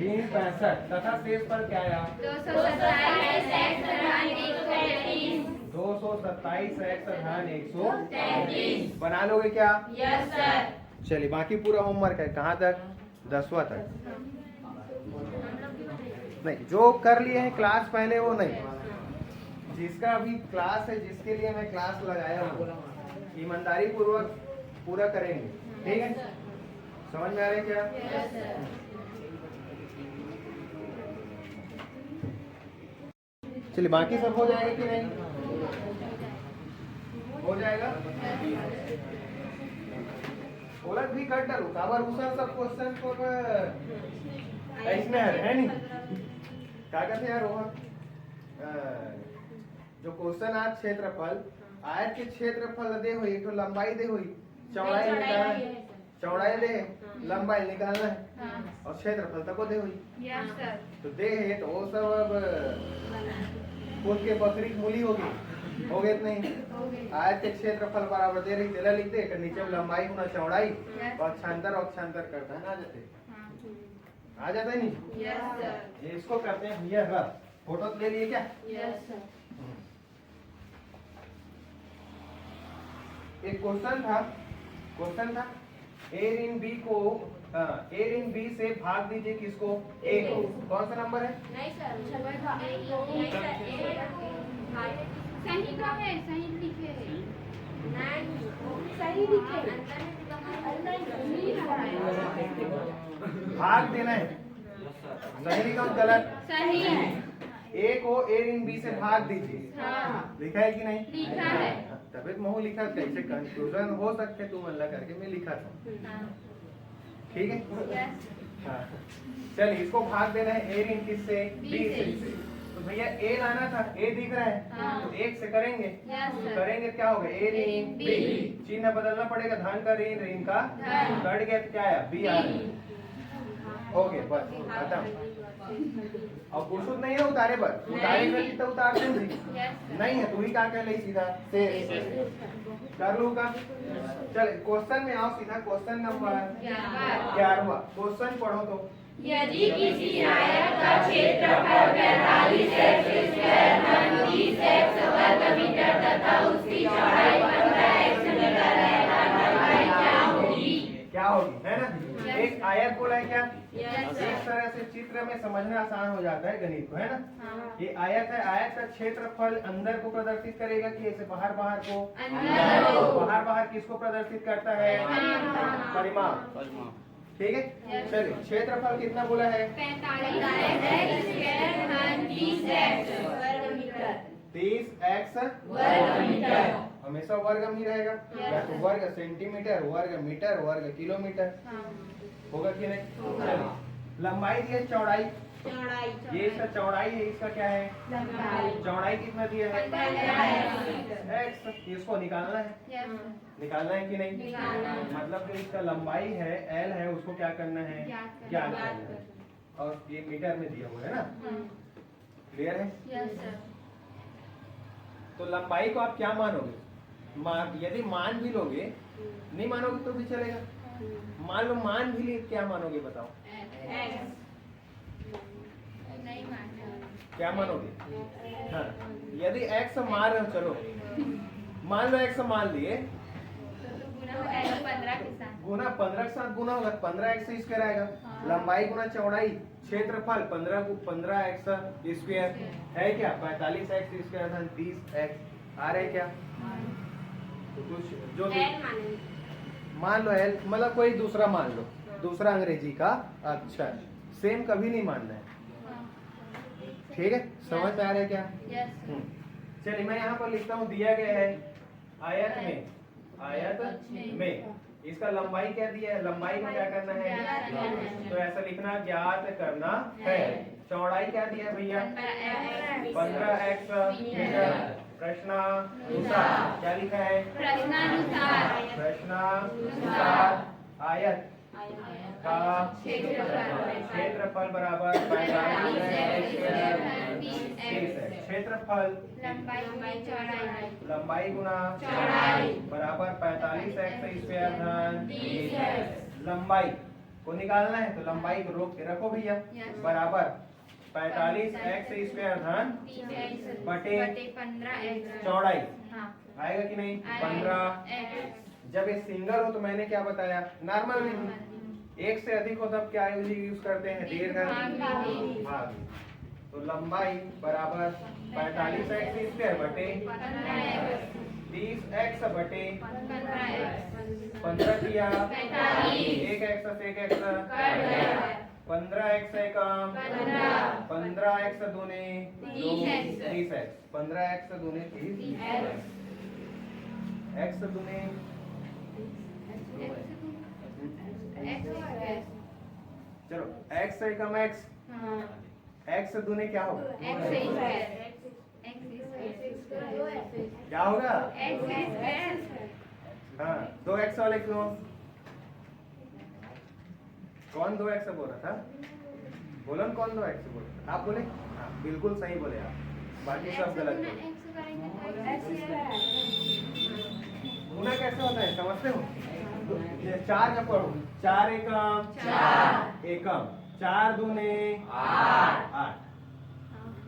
[SPEAKER 1] ऋण 65 तथा शेष पर क्या आया? 227 x धन 130। बना लोगे क्या? चलिए बाकी पूरा होमवर्क है। कहाँ तक? 10वां तक। नहीं, जो कर लिए हैं क्लास पहले वो नहीं। जिसका अभी क्लास है, जिसके लिए मैं क्लास लगाया हूँ, ईमानदारी पूर्वक पूरा करेंगे। ठीक है? समझ में आ रहा है क्या? चलिए बाकी सब हो जाएगा कि नहीं? हो जाएगा। उलट भी कर डालो काबर उसा सब क्वेश्चन को इसमें है नहीं क्या कहते यार वो जो क्वेश्चन आज क्षेत्रफल आयत के क्षेत्रफल दे हुई तो लंबाई दे हुई चौड़ाई निकालना है। चौड़ाई दे लंबाई निकालना है और क्षेत्रफल तक को दे हुई तो दे है तो वो सब अब खुद के बकरी मूली होगी हो गए नहीं। आयत के क्षेत्रफल बराबर दे रही तेरा लिख दे नीचे में लंबाई होना चौड़ाई और अक्षांतर करता है ना आ जाता है नहीं। ये इसको करते हैं भैया रफ। फोटो ले लिए क्या? एक क्वेश्चन था ए ऋण बी को ए ऋण बी से भाग दीजिए किसको? ए को। कौन सा नंबर है?
[SPEAKER 2] नहीं सर सही का है, सही लिखे है। सही लिखे
[SPEAKER 1] भाग देना है। सही लिखा गलत?
[SPEAKER 2] सही है।
[SPEAKER 1] ए को ए ऋण बी से भाग दीजिए। लिखा है कि नहीं?
[SPEAKER 2] लिखा है।
[SPEAKER 1] तबियत महू लिखा कैसे कंफ्यूजन हो सकते तुम अल्लाह करके मैं लिखा था। ठीक है? चलिए इसको भाग देना है ए ऋण किससे? बी से। तो भैया ए लाना था, ए दिख रहा है तो एक से करेंगे करेंगे क्या होगा? ए ऋण बी। चिन्ह बदलना पड़ेगा। धन का ऋण ऋण का कट गया क्या आया? बी आ रहा। ओके बस खत्म। और कुछ नहीं है उतारे पर उतारे कर तो उतार दूंगी नहीं है तू ही क्या कह ले सीधा से कर लूंगा। चल क्वेश्चन में आओ सीधा। क्वेश्चन नंबर 11वां क्वेश्चन पढ़ो तो।
[SPEAKER 2] यदि किसी आयत का क्षेत्रफल 45 x स्क्वायर धन 30 x वर्ग मीटर तथा उसकी चौड़ाई 15 x मीटर है तब लंबाई क्या होगी?
[SPEAKER 1] क्या होगी है ना? एक आयत बोला है क्या? इस तरह से चित्र में समझना आसान हो जाता है गणित को है ना। ये आयत है। आयत का क्षेत्रफल अंदर को प्रदर्शित करेगा कि ऐसे बाहर को? बाहर किसको प्रदर्शित करता है? परिमाप। ठीक है चलिए क्षेत्रफल कितना बोला है? 30 x वर्ग मीटर। हमेशा वर्ग में ही रहेगा या तो वर्ग सेंटीमीटर वर्ग मीटर वर्ग किलोमीटर होगा कि नहीं? लंबाई दी है चौड़ाई। ये इसका चौड़ाई है इसका क्या है? चौड़ाई कितना दिया है? x। इसको निकालना है कि नहीं? मतलब जो इसका लंबाई है l है उसको क्या करना है? ज्ञात करना है। और ये मीटर में दिया हुआ है ना। क्लियर है? तो लंबाई को आप क्या मानोगे? यदि मान भी लोगे नहीं मानोगे तो भी चलेगा। मान लो मान भी लिए, क्या मानोगे बताओ?
[SPEAKER 2] नहीं मानना।
[SPEAKER 1] क्या मानोगे? हाँ, यदि x मान रहे हो, चलो मान लो x मान लिए,
[SPEAKER 2] तो गुना हो जाएगा 15 के साथ।
[SPEAKER 1] गुना 15 के साथ गुना होगा, 15x स्क्वायर आएगा। लंबाई गुना चौड़ाई, क्षेत्रफल 15x स्क्वायर है क्या? 45x स्क्वायर धन 30x आ रहे क्या? तो कुछ जो मान लो L, मतलब कोई दूसरा मान लो, दूसरा अंग्रेजी का अक्षर, सेम कभी नहीं मानना है, ठीक है? समझ में आ रहा है क्या? चलिए मैं यहाँ पर लिखता हूँ, दिया गया है आयत में इसका लंबाई क्या दिया है? लंबाई को क्या करना है? तो ऐसा लिखना, ज्ञात करना है। चौड़ाई क्या दिया है भैया? 15x metre. प्रश्नानुसार क्या लिखा है? प्रश्नानुसार आयत का क्षेत्रफल बराबर 45 है। क्षेत्रफल लंबाई गुना बराबर 45x स्क्वायर धन 30x। लंबाई को निकालना है तो लंबाई को रोक के रखो भैया, बराबर 45x स्क्वायर धन बटे 15x। चौड़ाई आएगा कि नहीं? 15। जब ये सिंगल हो तो मैंने क्या बताया? नॉर्मल विधि। एक से अधिक हो तब क्या यूज करते हैं? दीर्घ। तो लंबाई बराबर 45x स्क्वायर बटे 30x बटे 15 किया, एक एक्स से एक एक्स 15x कम 15x दूने 30x 15x दूने 30x x दूने चलो x से कम x, x दूने क्या होगा? क्या होगा? हाँ, 2x वाले क्यों? कौन 2x बोल रहा था? बोलो कौन 2x बोल रहा था? आप बोले? हाँ, बिल्कुल सही बोले आप, बाकी सब गलत बोले। गुना कैसे होता है समझते हो? 4 का पढ़ो, 4 एकम 4 दूने 8।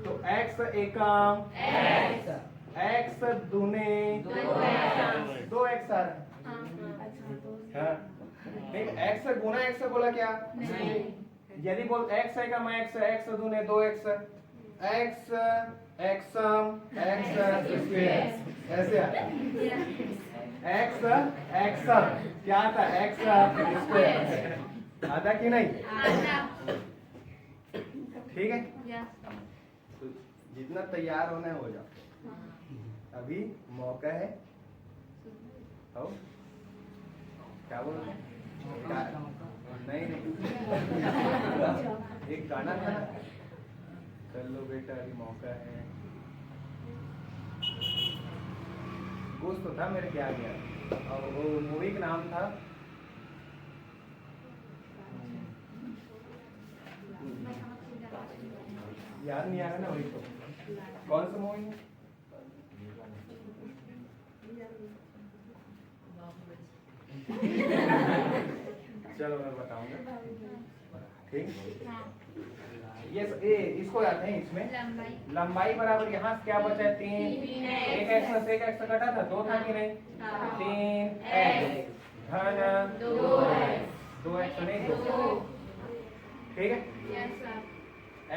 [SPEAKER 1] तो x एकम x दूने 2x आ रहा है। ठीक, x गुना x बोला क्या? यदि बोल x एकम x दूने 2x x एक्सम x square ऐसे आता है। एक्सम क्या आता है? x स्क्वायर आता कि नहीं? ठीक है, तो जितना तैयार होना है हो जाओ, अभी मौका है। हो क्या बोल रहे हैं? नहीं एक गाना था ना, कर लो बेटा अभी मौका है, कुछ तो था मेरे क्या गया, और वो मूवी का नाम था याद नहीं आ रहा ना, वही तो कौन सा मूवी है? चलो मैं बताऊंगा, ठीक। ये इसको याद है, इसमें लंबाई बराबर यहाँ से क्या बचा है? 3। एक एक्स से एक एक्स कटा था, 2 था कि नहीं? 3x धन 2x नहीं 2, ठीक है।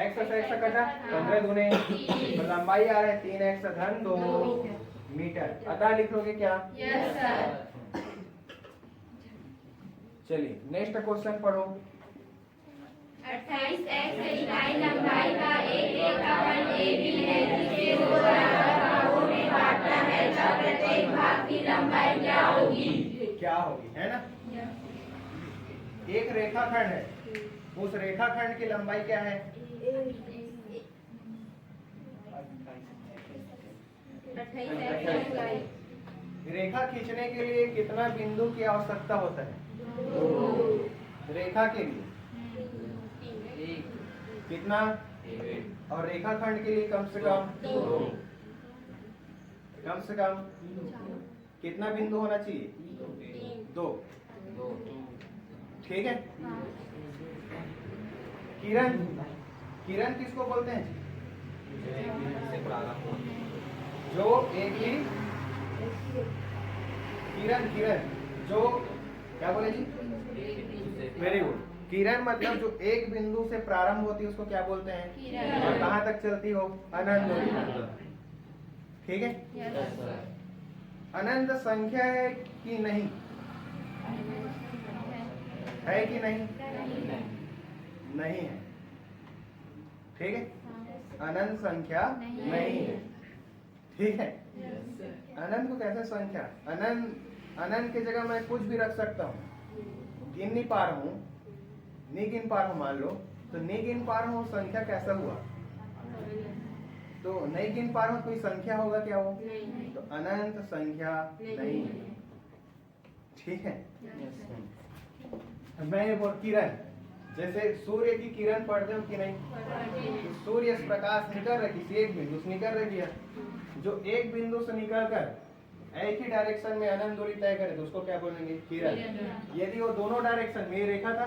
[SPEAKER 1] एक्स से एक्स कटा, 15 दूने, तो लंबाई आ रहा है 3x धन 2 मीटर। अतः लिख लोगे क्या? Yes sir. चलिए नेक्स्ट क्वेश्चन पढ़ो।
[SPEAKER 2] 28x इकाई लंबाई का एक रेखाखंड AB है जिसे 2 बराबर भागों में बांटना है, तब प्रत्येक भाग की लंबाई क्या होगी?
[SPEAKER 1] क्या होगी, है ना? एक रेखाखंड है, उस रेखाखंड की लंबाई क्या है? रेखा खींचने के लिए कितना बिंदु की आवश्यकता होता है? रेखा के लिए कितना, और रेखाखंड के लिए कम से कम 2। कम से कम कितना बिंदु होना चाहिए? 2। ठीक है।
[SPEAKER 2] हाँ।
[SPEAKER 1] किरण, किरण किसको बोलते हैं? जो एक ही किरण, किरण जो क्या बोले जी? Very good. किरण मतलब जो एक बिंदु से प्रारंभ होती है उसको क्या बोलते हैं?
[SPEAKER 2] किरण।
[SPEAKER 1] और कहाँ तक चलती हो? अनंत। ठीक है। अनंत संख्या है कि नहीं? है कि नहीं? नहीं है। ठीक है। अनंत संख्या नहीं है। ठीक है। अनंत को कैसे संख्या? अनंत, अनंत की जगह मैं कुछ भी रख सकता हूँ। गिन नहीं पा रहा हूँ, नहीं गिन पा रहा हूँ मान लो, तो नहीं गिन पा रहा हूँ संख्या कैसा हुआ? तो नहीं गिन पा रहा हूँ कोई संख्या होगा क्या वो? तो अनंत संख्या नहीं है। ठीक है। मैं ये बोल किरण, जैसे सूर्य की किरण पढ़ते हो कि नहीं? तो सूर्य से प्रकाश निकल रहा है, किसी एक बिंदु से निकल रही है। जो एक बिंदु से निकलकर एक ही डायरेक्शन में अनंत दूरी तय करे तो उसको क्या बोलेंगे? किरण। यदि वो दोनों डायरेक्शन में, ये रेखा था,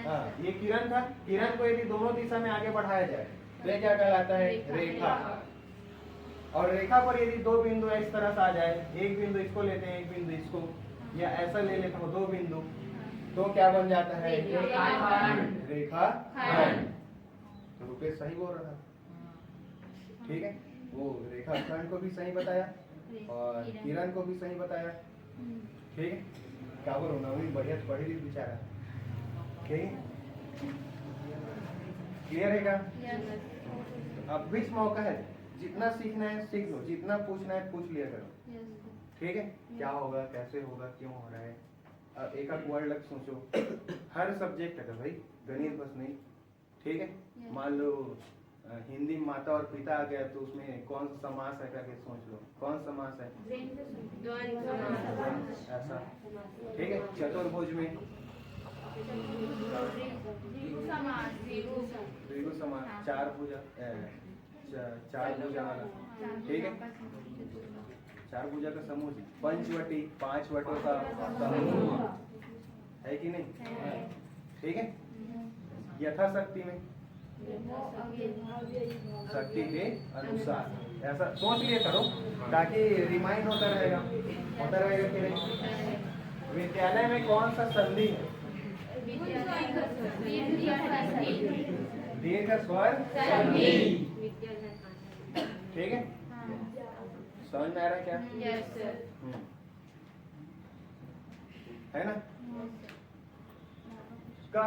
[SPEAKER 1] हाँ ये किरण था, किरण को यदि दोनों दिशा में आगे बढ़ाया जाए तो ये क्या कहलाता है? रेखा। और रेखा पर यदि दो बिंदु इस तरह से आ जाए, एक बिंदु इसको लेते हैं, एक बिंदु इसको, या ऐसा ले लेते हो दो बिंदु, तो क्या बन जाता है? रेखा खंड। तो रुपेश सही बोल रहा था। ठीक है। वो रेखा खंड को भी सही बताया और किरण को भी सही बताया। ठीक है। क्या बोलो, नवीन बढ़िया पढ़ी लिख बेचारा। ठीक है। क्लियर है क्या? अब बीच मौका है, जितना सीखना है सीख लो, जितना पूछना है पूछ लिया करो। ठीक है। क्या होगा, कैसे होगा, क्यों हो रहा है। अब एक आध वर्ड लग सोचो, हर सब्जेक्ट है भाई, गणित बस नहीं। ठीक है। मान लो हिंदी माता और पिता आ गया तो उसमें कौन सा समास है करके सोच लो, कौन समास है? ऐसा। ठीक है। चतुर्भुज में द्विगु समास, चार भुजा, चार भुजा वाला। ठीक है। चार भुजा का समूह, पंचवटी, पांच वटों का समूह है कि नहीं? ठीक है। यथाशक्ति में शक्ति के अनुसार, ऐसा सोच लिया करो ताकि रिमाइंड होता रहेगा कि नहीं। विद्यालय में कौन सा संधि है? दीर्घ स्वर संधि। ठीक है। समझ में आ रहा है क्या? है ना? का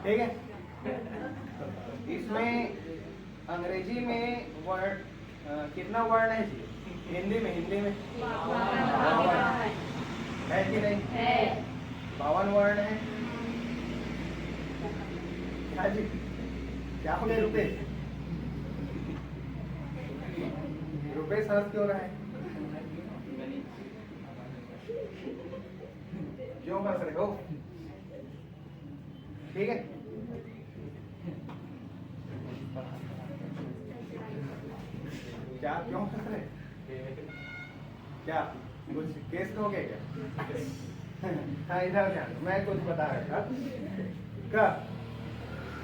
[SPEAKER 1] ठीक है। इसमें अंग्रेजी में वर्ड कितना वर्ण है जी? हिंदी में है कि नहीं? 52 वर्ण है। क्या जी, क्या बोले रुपेश? रुपेश हंस क्यों रहा है? क्यों हंस रहे हो? ठीक है। क्या क्यों हंस रहे? क्या कुछ केस लोगे क्या? हाँ इधर ध्यान, मैं कुछ बता रहा था।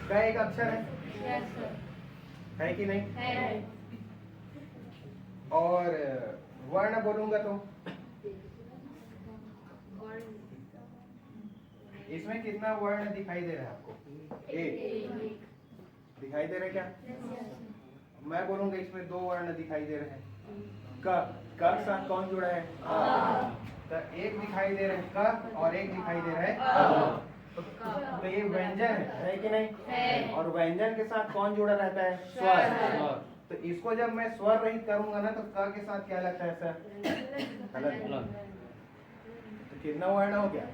[SPEAKER 1] का एक अक्षर है कि नहीं? है। और वर्ण बोलूंगा तो इसमें कितना वर्ण दिखाई दे रहा है आपको? एक दिखाई दे रहा है क्या? मैं बोलूंगा इसमें दो वर्ण दिखाई दे रहे हैं। क के साथ कौन जुड़ा है? तो एक दिखाई दे रहा है क और एक दिखाई दे रहा है तो ये व्यंजन है कि नहीं? है। और व्यंजन के साथ कौन जुड़ा रहता है? स्वर। तो इसको जब मैं स्वर रहित करूंगा ना तो क के साथ क्या लगता है सर? तो कितना वर्ण हो गया?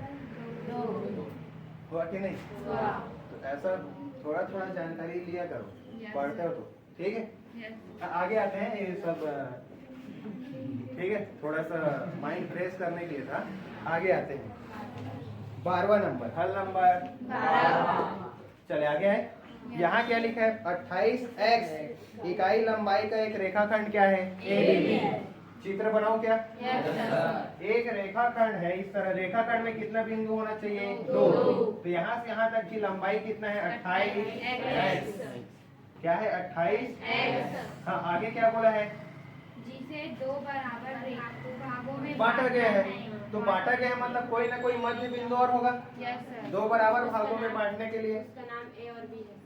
[SPEAKER 1] हुआ कि नहीं? तो ऐसा थोड़ा थोड़ा जानकारी लिया करो, पढ़ते हो तो। ठीक है। आगे आते हैं, ये सब ठीक है, थोड़ा सा माइंड फ्रेश करने के लिए था। आगे आते हैं 12वां नंबर, हल नंबर 12। चले आगे है। यहाँ क्या लिखा है? 28x इकाई लंबाई का एक रेखाखंड क्या है? AB। चित्र बनाओ क्या?
[SPEAKER 2] Yes sir.
[SPEAKER 1] एक रेखाखंड है इस तरह, रेखाखंड में कितना बिंदु होना चाहिए? 2। तो यहाँ से यहाँ तक की लंबाई कितना है? 28 क्या है? 28 हाँ, आगे क्या बोला है?
[SPEAKER 2] जिसे दो बराबर भागों में
[SPEAKER 1] बांटा गया है। तो बांटा गया है मतलब कोई ना कोई मध्य बिंदु और होगा।
[SPEAKER 2] Yes sir.
[SPEAKER 1] दो बराबर भागों में बांटने के लिए
[SPEAKER 3] उसका नाम ए और बी है।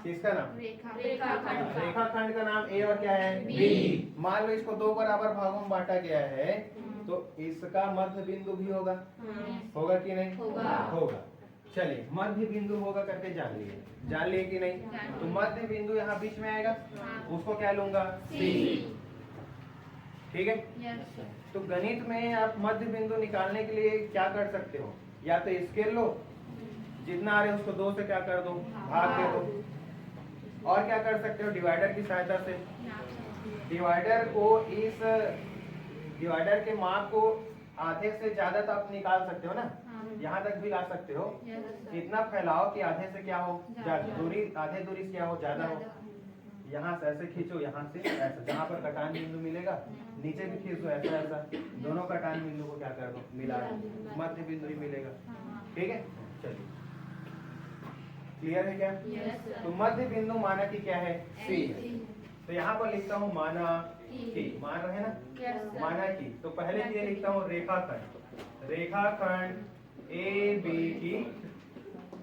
[SPEAKER 1] किसका नाम?
[SPEAKER 3] रेखाखंड।
[SPEAKER 1] रेखाखंड का नाम ए और क्या है?
[SPEAKER 2] बी।
[SPEAKER 1] मान लो इसको दो बराबर भागों में बांटा गया है, तो इसका मध्य बिंदु भी होगा। होगा कि नहीं? होगा। चलिए, मध्य बिंदु होगा करके जान लिए कि नहीं? तो मध्य बिंदु यहाँ बीच में आएगा, उसको क्या लूंगा? सी। ठीक है।
[SPEAKER 2] Yes sir.
[SPEAKER 1] तो गणित में आप मध्य बिंदु निकालने के लिए क्या कर सकते हो? या तो स्केल लो, जितना आ रहा है उसको 2 से क्या कर दो? भाग दे दो। और क्या कर सकते हो? डिवाइडर की सहायता से डिवाइडर के माप को आधे से ज्यादा तो आप निकाल सकते हो ना, यहाँ तक भी ला सकते हो। इतना फैलाओ कि आधे से क्या हो? ज्यादा दूरी, आधे दूरी से क्या हो? ज्यादा हो। यहाँ से ऐसे खींचो, यहाँ से ऐसा, जहाँ पर कटान बिंदु मिलेगा नीचे भी खींच दो, ऐसा ऐसा, दोनों कटान बिंदु को क्या कर दो? मिला दो, मध्य बिंदु ही मिलेगा। ठीक है, चलिए, क्लियर है क्या? तो मध्य बिंदु माना कि क्या है? सी है। तो यहाँ पर लिखता हूँ माना कि, मान रहे हैं ना? माना कि, तो पहले ये लिखता हूँ रेखाखंड ए बी की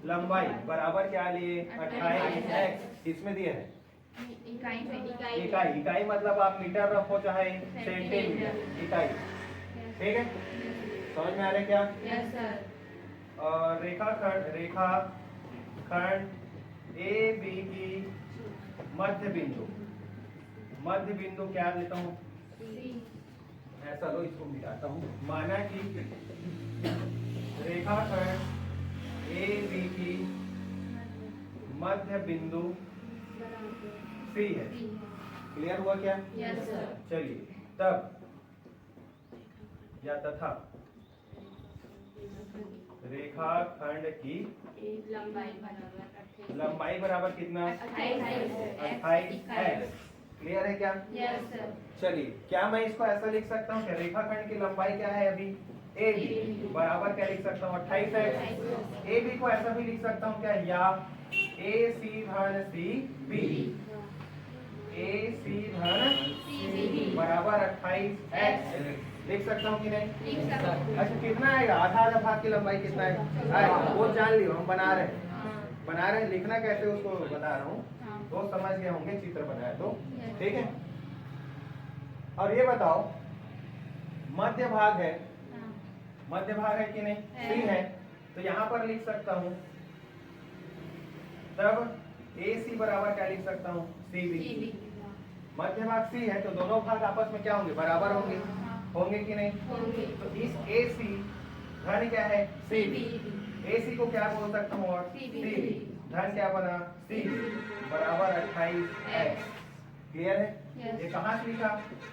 [SPEAKER 1] लंबाई बराबर क्या लिए? 28x। इसमें दिया है इकाई मतलब आप मीटर रखो चाहे सेंटीमीटर, इकाई। ठीक है, समझ में आ रहा है क्या?
[SPEAKER 2] Yes sir.
[SPEAKER 1] और रेखाखंड ए बी की मध्य बिंदु क्या लेता हूँ? ऐसा लो, इसको मिटाता हूँ। माना कि रेखाखंड ए बी की मध्य बिंदु सी है। क्लियर हुआ क्या?
[SPEAKER 2] Yes sir.
[SPEAKER 1] चलिए, तब या तथा रेखाखंड की लंबाई बराबर कितना? 28x। क्लियर है क्या?
[SPEAKER 2] Yes sir.
[SPEAKER 1] चलिए, क्या मैं इसको ऐसा लिख सकता हूँ? रेखाखंड की लंबाई क्या है अभी? ए बी बराबर क्या लिख सकता हूँ? 28x। ए बी को ऐसा भी लिख सकता हूँ क्या? या ए सी धन सी बी, ए सी धन बराबर 28x लिख सकता हूँ कि नहीं? अच्छा, कितना आएगा? आधा भाग की लंबाई कितना आएगा? वो जान लियो, हम बना रहे हैं। लिखना कैसे उसको बता रहा हूँ, तो समझ गए होंगे, चित्र बनाया तो। ठीक है, और ये बताओ, मध्य भाग है कि नहीं? सी है। तो यहाँ पर लिख सकता हूँ, तब ए सी बराबर क्या लिख सकता हूँ? C B. मध्य भाग सी है, तो दोनों भाग आपस में क्या होंगे? बराबर होंगे कि नहीं? तो इस ए सी धन क्या है? C B. ए सी को क्या बोल सकता हूँ? और सी बी धन क्या बना? सी बराबर 28x। क्लियर है? ये कहाँ से लिखा?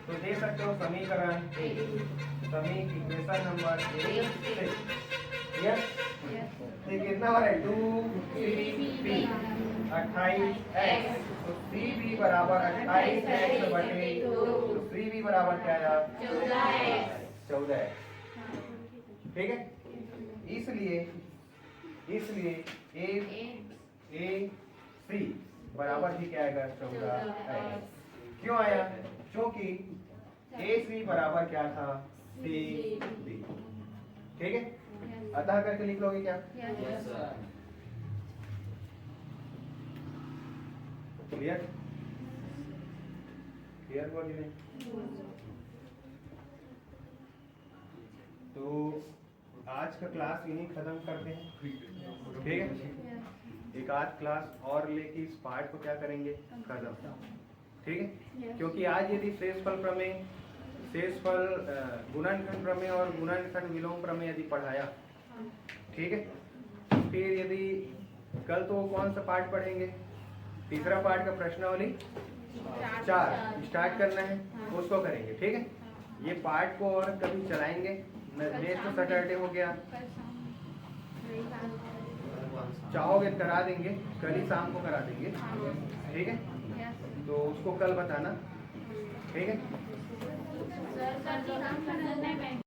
[SPEAKER 1] तो दे सकते हो समीकरण इक्वेशन नंबर 1 से। यस, ये कितना हो रहा है? 2 28x। तो सी बी बराबर 28x बटे 2। तो सी बी बराबर क्या आया? 14x। ठीक है, इसलिए ए सी बराबर ही क्या आएगा? 14x। क्यों आया? क्योंकि ए सी बराबर क्या था? C B. ठीक है, अतः करके लिख लोगे क्या? क्लियर हुआ कि नहीं? तो आज का क्लास यहीं खत्म करते हैं। ठीक है, एक आध क्लास और लेके इस पार्ट को क्या करेंगे? खत्म। ठीक है, क्योंकि आज यदि शेषफल प्रमेय, गुणनखंड प्रमेय और गुणनखंड विलोम प्रमेय यदि पढ़ाया, ठीक है, फिर यदि कल तो कौन सा पार्ट पढ़ेंगे? तीसरा पार्ट का प्रश्नावली 4 स्टार्ट करना है, उसको करेंगे। ठीक है, ये पार्ट को और कभी चलाएंगे। नेक्स्ट सैटरडे हो गया, चाहोगे करा देंगे, कल ही शाम को करा देंगे। ठीक है, तो उसको कल बताना। ठीक है।
[SPEAKER 2] सर काम करना है।